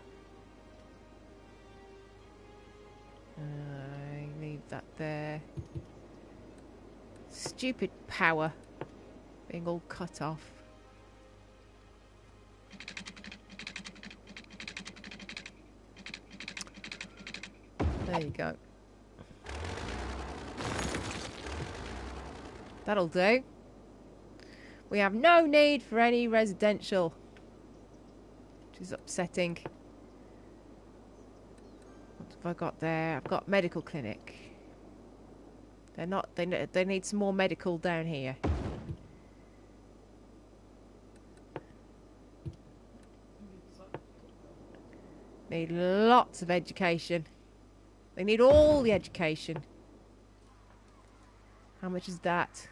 Leave that there. Stupid power being all cut off. There you go. That'll do. We have no need for any residential, which is upsetting. What have I got there? I've got medical clinic. They're not. They need some more medical down here. Need lots of education. They need all the education. How much is that?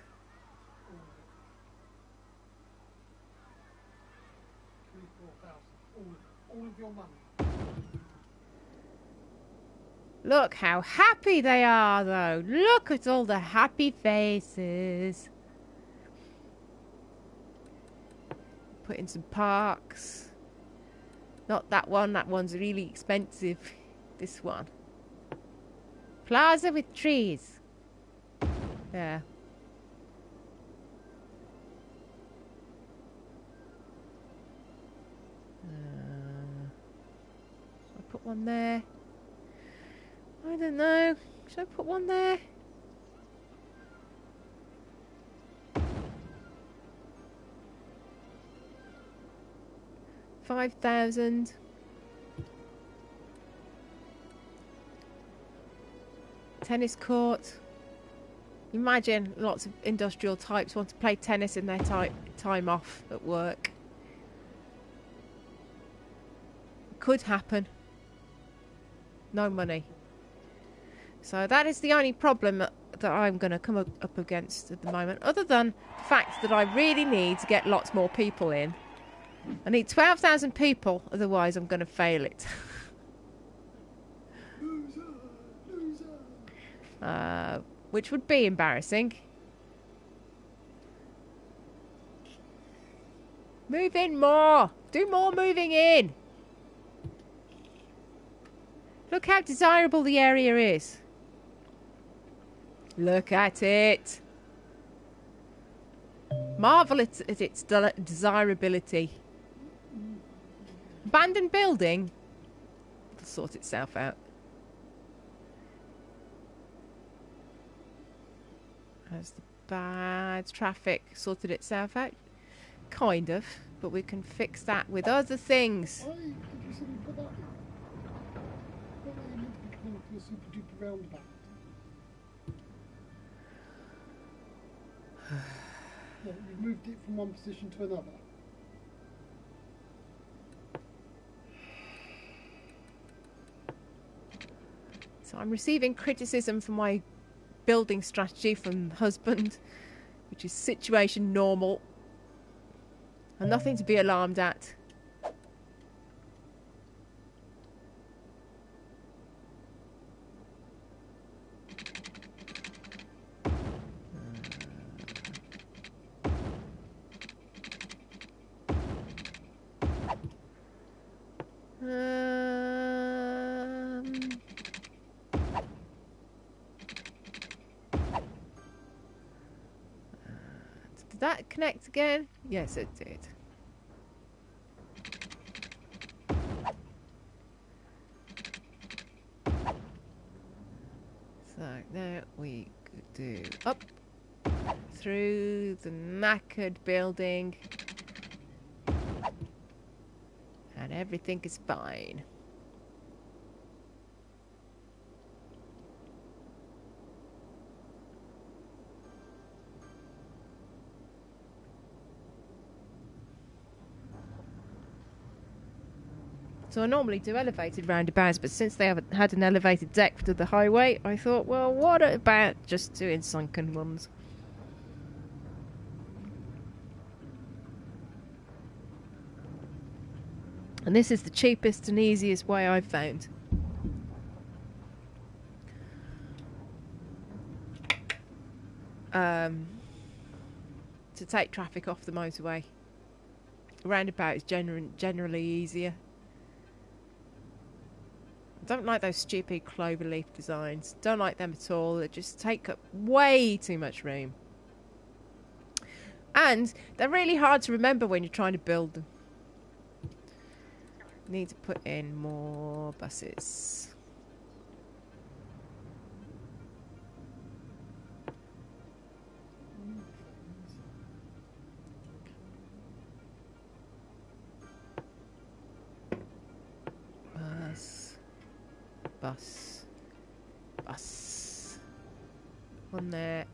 All of your money. Look how happy they are, though. Look at all the happy faces. Put in some parks. Not that one. That one's really expensive. This one. Plaza with trees. Yeah. Should I put one there? I don't know. Should I put one there? $5,000. Tennis court. Imagine lots of industrial types want to play tennis in their time off at work. Could happen. No money. So that is the only problem that I'm going to come up against at the moment, other than the fact that I really need to get lots more people in. I need 12,000 people, otherwise I'm going to fail it. Which would be embarrassing. Move in more. Do more moving in. Look how desirable the area is. Look at it. Marvel at its desirability. Abandoned building. It'll sort itself out. Has the bad traffic sorted itself out? Kind of. But we can fix that with other things. Why did you suddenly put that in? What were you meant to be calling for a super duper roundabout? Yeah, you've moved it from one position to another. So I'm receiving criticism for my building strategy from husband, which is situation normal and nothing to be alarmed at. Did that connect again? Yes, it did. So now we could do up through the knackered building and everything is fine. So I normally do elevated roundabouts, but since they haven't had an elevated deck to the highway, I thought, well, what about just doing sunken ones? And this is the cheapest and easiest way I've found. To take traffic off the motorway. A roundabout is generally easier. I don't like those stupid cloverleaf designs. Don't like them at all. They just take up way too much room. And they're really hard to remember when you're trying to build them. Need to put in more buses. Bus. One there.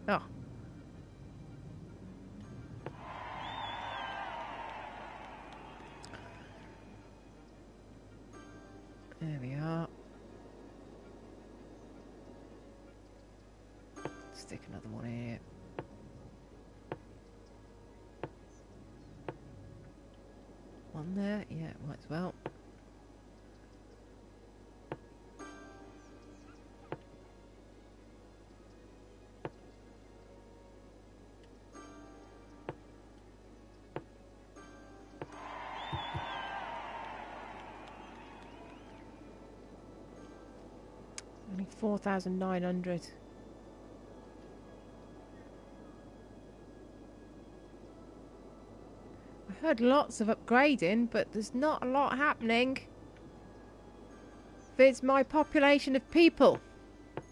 Oh. There we are. Stick another one here. One there, yeah, might as well. Only 4,900. I heard lots of upgrading, but there's not a lot happening. There's my population of people. There's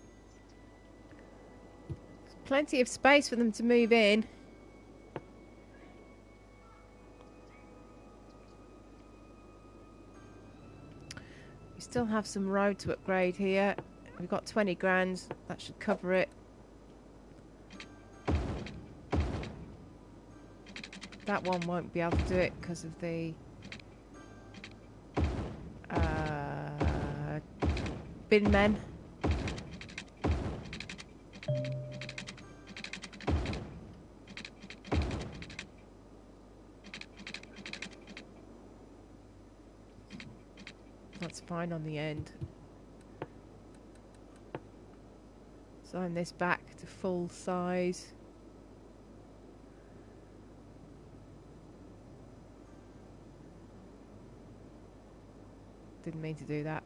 plenty of space for them to move in. We still have some road to upgrade here. We've got 20 grand. That should cover it. That one won't be able to do it because of the bin men. That's fine on the end. Sign this back to full size. Didn't mean to do that.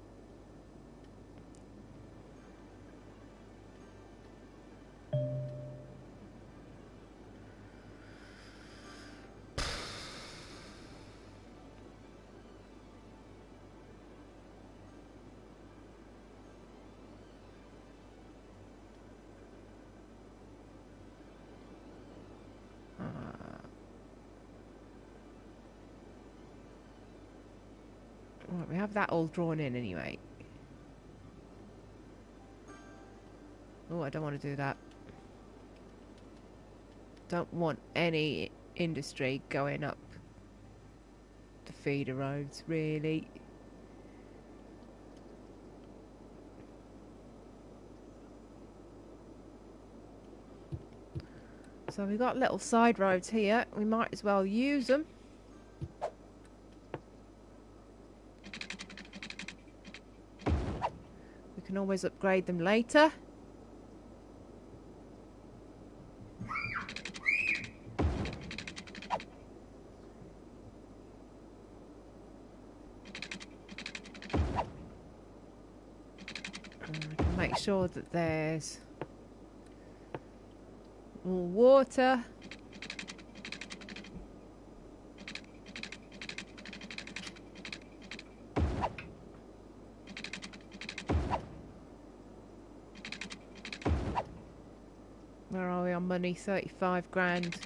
Right, we have that all drawn in anyway. Oh, I don't want to do that. Don't want any industry going up the feeder roads, really. So we've got little side roads here. We might as well use them. We can always upgrade them later. And we can make sure that there's more water. Where are we on money? 35 grand.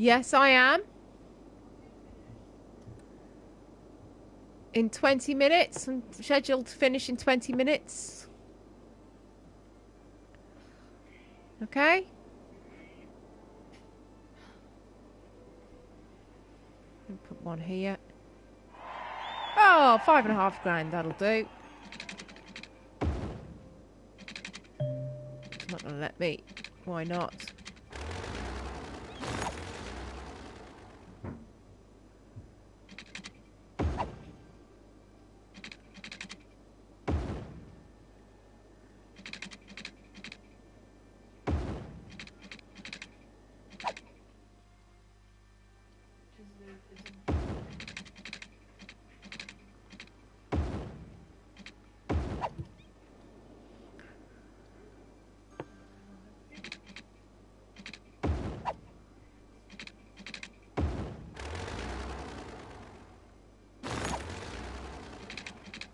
Yes, I am. In 20 minutes. I'm scheduled to finish in 20 minutes. Okay. Put one here. Oh, 5.5 grand, that'll do. It's not going to let me. Why not?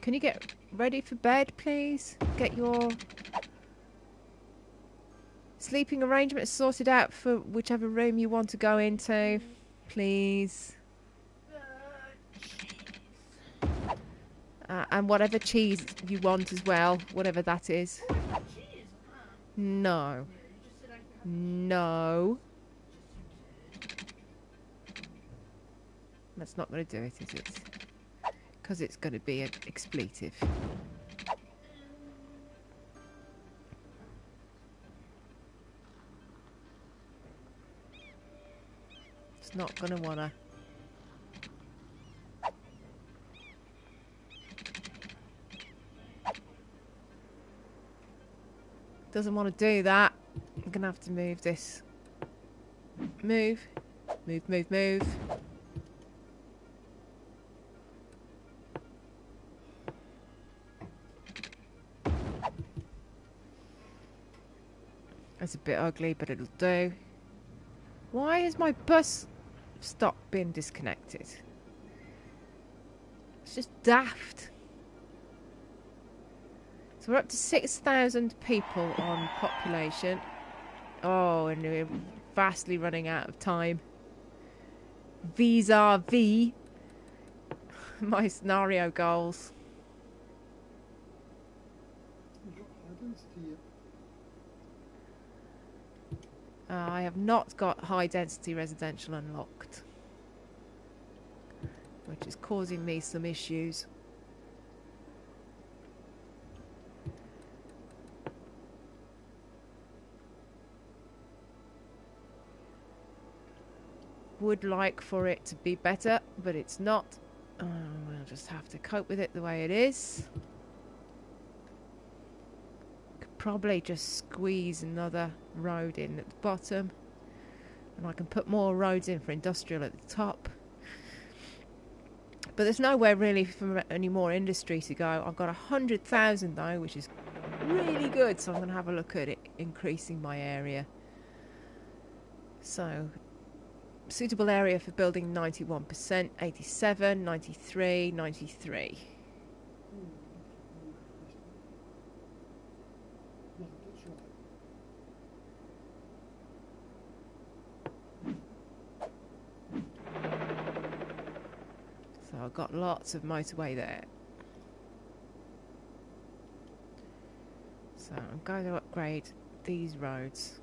Can you get ready for bed, please? Get your sleeping arrangements sorted out for whichever room you want to go into, please. And whatever cheese you want as well, whatever that is. No. No. That's not going to do it, is it? Because it's going to be an expletive. It's not going to want to. Doesn't want to do that. I'm going to have to move this. Move. Move, move, move. It's a bit ugly, but it'll do. Why has my bus stop been disconnected? It's just daft. So we're up to 6,000 people on population. Oh, and we're vastly running out of time. Vis-a-vis my scenario goals. I have not got high density residential unlocked, which is causing me some issues. would like for it to be better, but it's not. We'll just have to cope with it the way it is. Could probably just squeeze another road in at the bottom, and I can put more roads in for industrial at the top. But there's nowhere really for any more industry to go. I've got 100,000 though, which is really good, so I'm going to have a look at it increasing my area. So suitable area for building 91%, 87, 93, 93. No, that's right. So I've got lots of motorway there. So I'm going to upgrade these roads.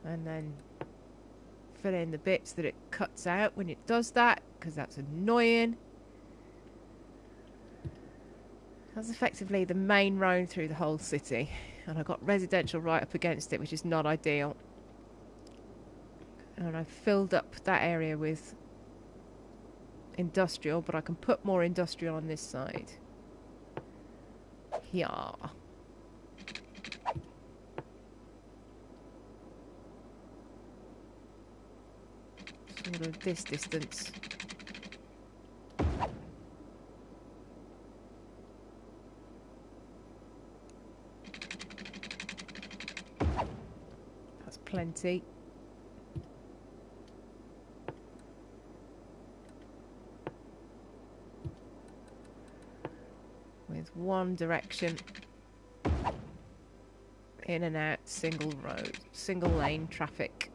And then fill in the bits that it cuts out when it does that, because that's annoying. That's effectively the main road through the whole city, and I've got residential right up against it, which is not ideal. And I've filled up that area with industrial, but I can put more industrial on this side. Yeah. Sort of this distance. That's plenty. With one direction. In and out, single road, single lane traffic.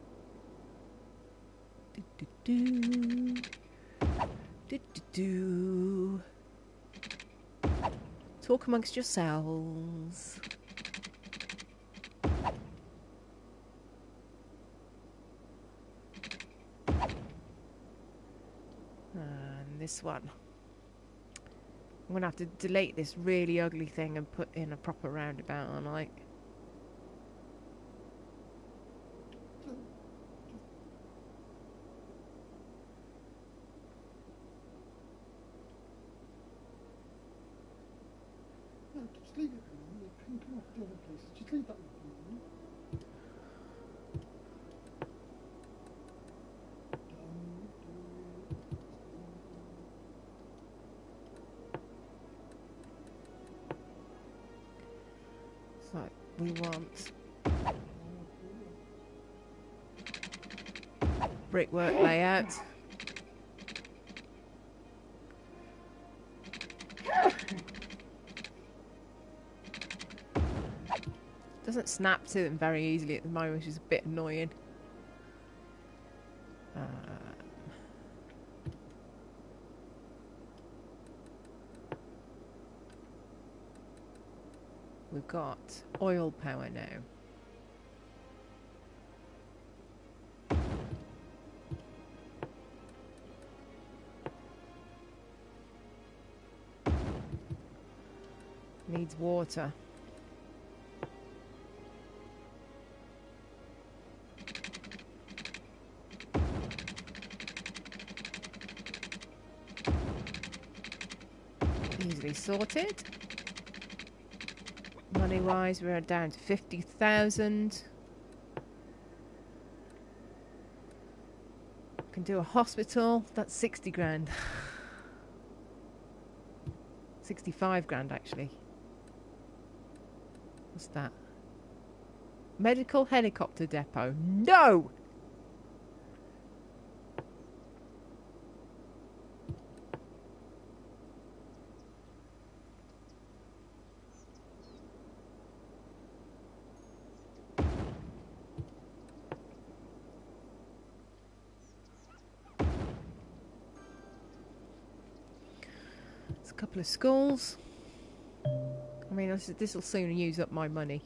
Do, do, do. Do, do, do. Talk amongst yourselves. And this one. I'm going to have to delete this really ugly thing and put in a proper roundabout, aren't I? No, just leave it for now. You can come off the other places. Just leave that one for now. So we want brickwork layout. Doesn't snap to them very easily at the moment, which is a bit annoying. We've got oil power now. Needs water. Easily sorted. Money wise, we're down to 50,000. Can do a hospital, that's 60 grand. 65 grand actually. What's that? Medical helicopter depot. No! It's a couple of schools. I mean, this will soon use up my money.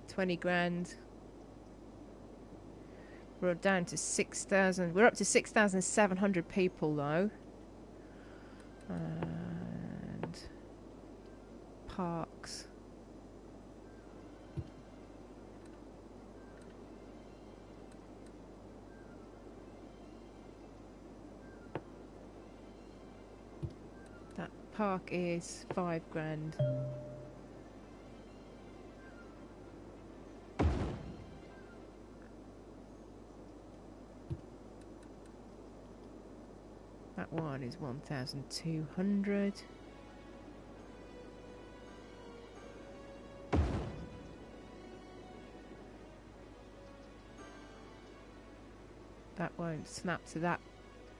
£20 grand. We're down to 6,000. We're up to 6,700 people though. And parks. That park is £5,000. That one is 1,200. That won't snap to that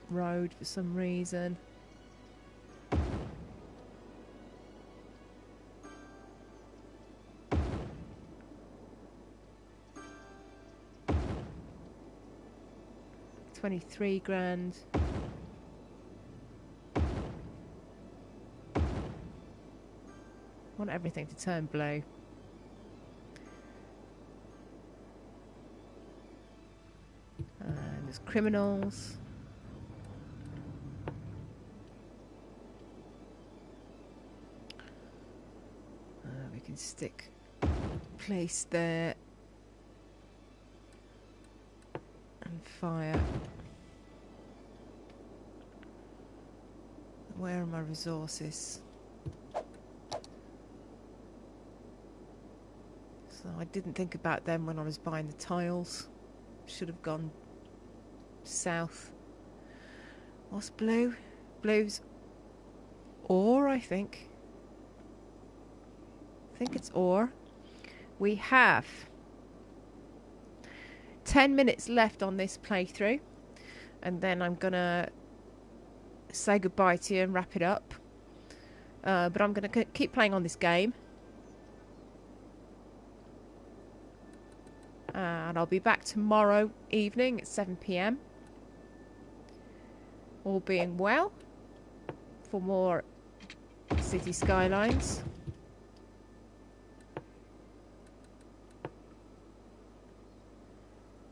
road for some reason. £23,000. Want everything to turn blue. And there's criminals. We can stick place there and fire. Where are my resources? So I didn't think about them when I was buying the tiles. Should have gone south. What's blue? Blue's ore, I think. I think it's ore. We have 10 minutes left on this playthrough, and then I'm gonna say goodbye to you and wrap it up. But I'm gonna keep playing on this game. And I'll be back tomorrow evening at 7 PM. All being well, for more City Skylines.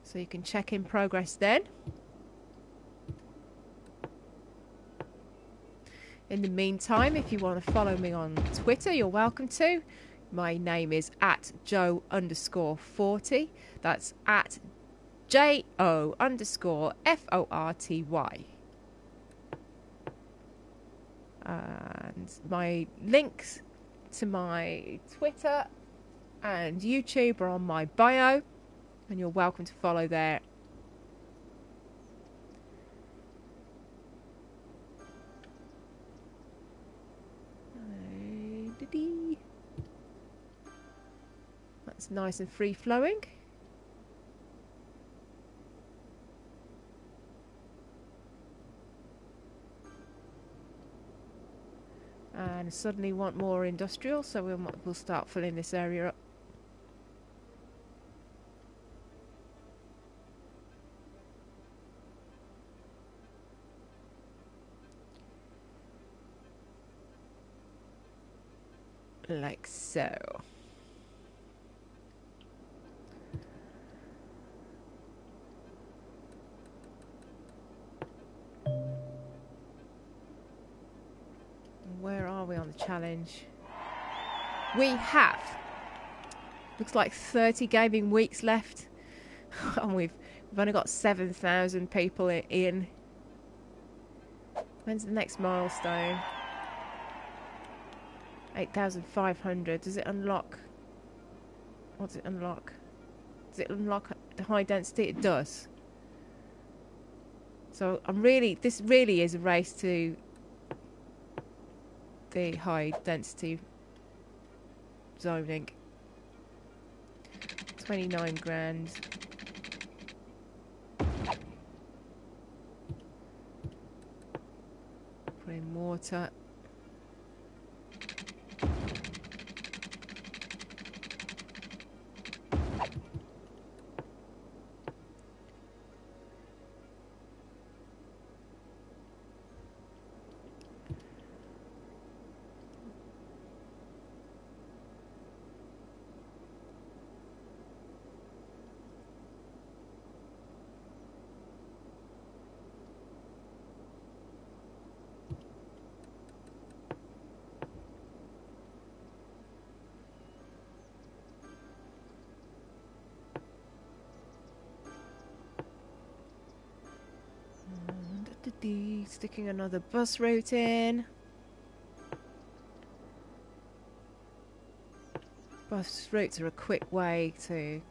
So you can check in progress then. In the meantime, if you want to follow me on Twitter, you're welcome to. My name is @Jo_40. That's @JO_FORTY. And my links to my Twitter and YouTube are on my bio, and you're welcome to follow there. That's nice and free flowing. And I suddenly want more industrial, so we'll start filling this area up. Like so. Where are we on the challenge? We have, looks like 30 gaming weeks left. And we've only got 7,000 people in. When's the next milestone? 8,500. Does it unlock? What does it unlock? Does it unlock the high density? It does. So this really is a race to the high density zoning. 29,000. Put in water. Sticking another bus route in. Bus routes are a quick way to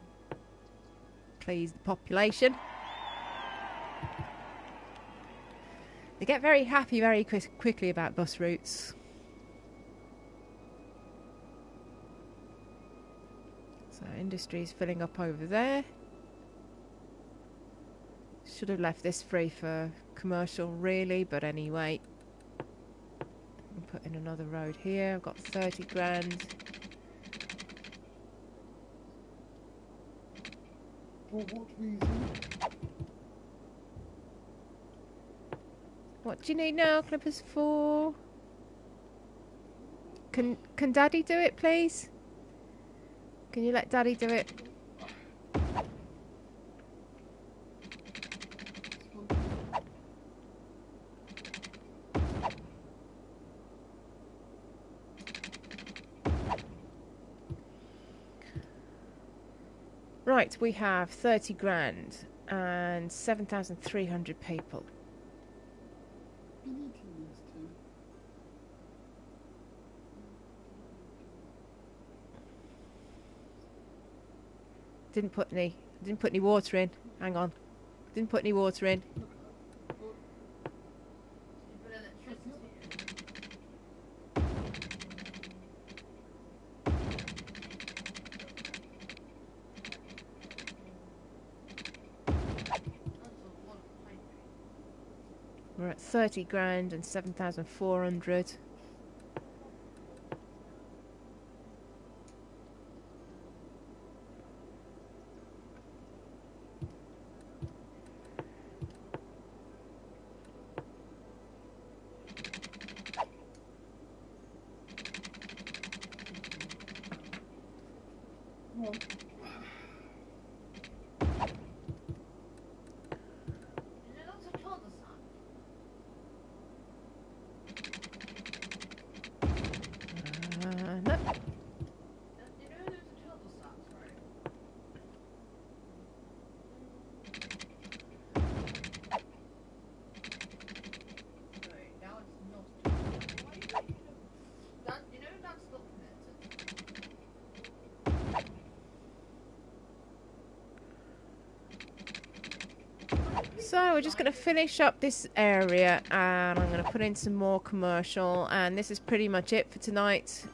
please the population. They get very happy very quickly about bus routes. So industry's filling up over there. Should have left this free for commercial really, but anyway. I'll put in another road here. I've got 30 grand. For what reason? What do you need now, Clippers, for? Can Daddy do it, please? Can you let Daddy do it? Right, we have 30 grand and 7,300 people. Been eating these two. Didn't put any water in. Hang on. Didn't put any water in. We're at 30 grand and 7,400. Come on. No. So we're just going to finish up this area and I'm going to put in some more commercial, and this is pretty much it for tonight.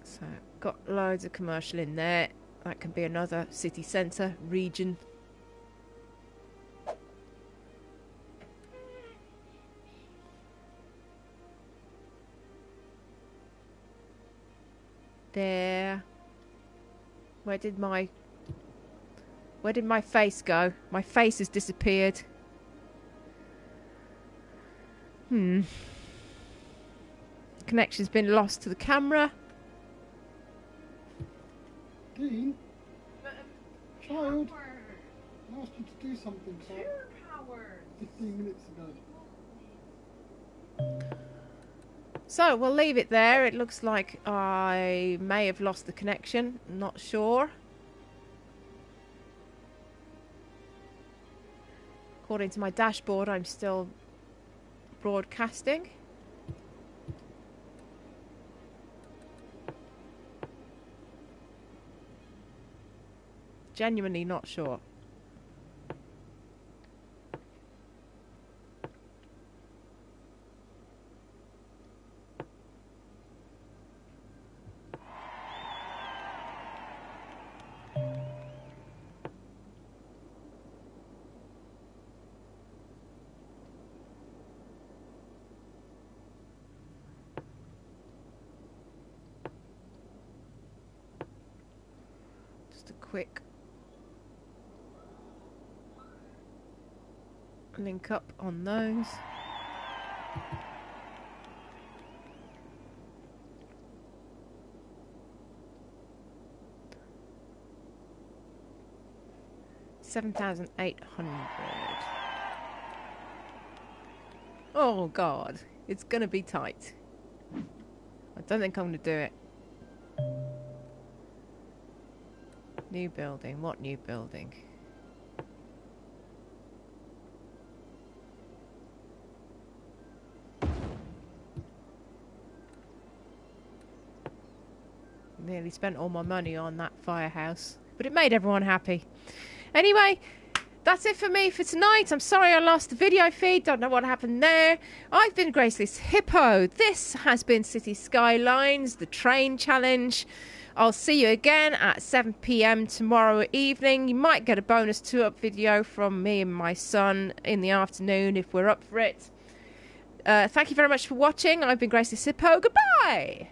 So got loads of commercial in there. That can be another city centre region. There. Where did my face go? My face has disappeared. Connection's been lost to the camera. Dean? Child? I asked you to do something, so 15 minutes ago. So we'll leave it there. It looks like I may have lost the connection. Not sure. According to my dashboard, I'm still broadcasting. Genuinely not sure. Just a quick link up on those. $7,800. Oh God, it's gonna be tight. I don't think I'm gonna do it. New building. What new building? Nearly spent all my money on that firehouse, but it made everyone happy. Anyway, that's it for me for tonight. I'm sorry I lost the video feed. Don't know what happened there. I've been Graceless Hippo. This has been Cities Skylines, the train challenge. I'll see you again at 7 p.m. tomorrow evening. You might get a bonus 2-up video from me and my son in the afternoon if we're up for it. Thank you very much for watching. I've been Graceless Hippo. Goodbye!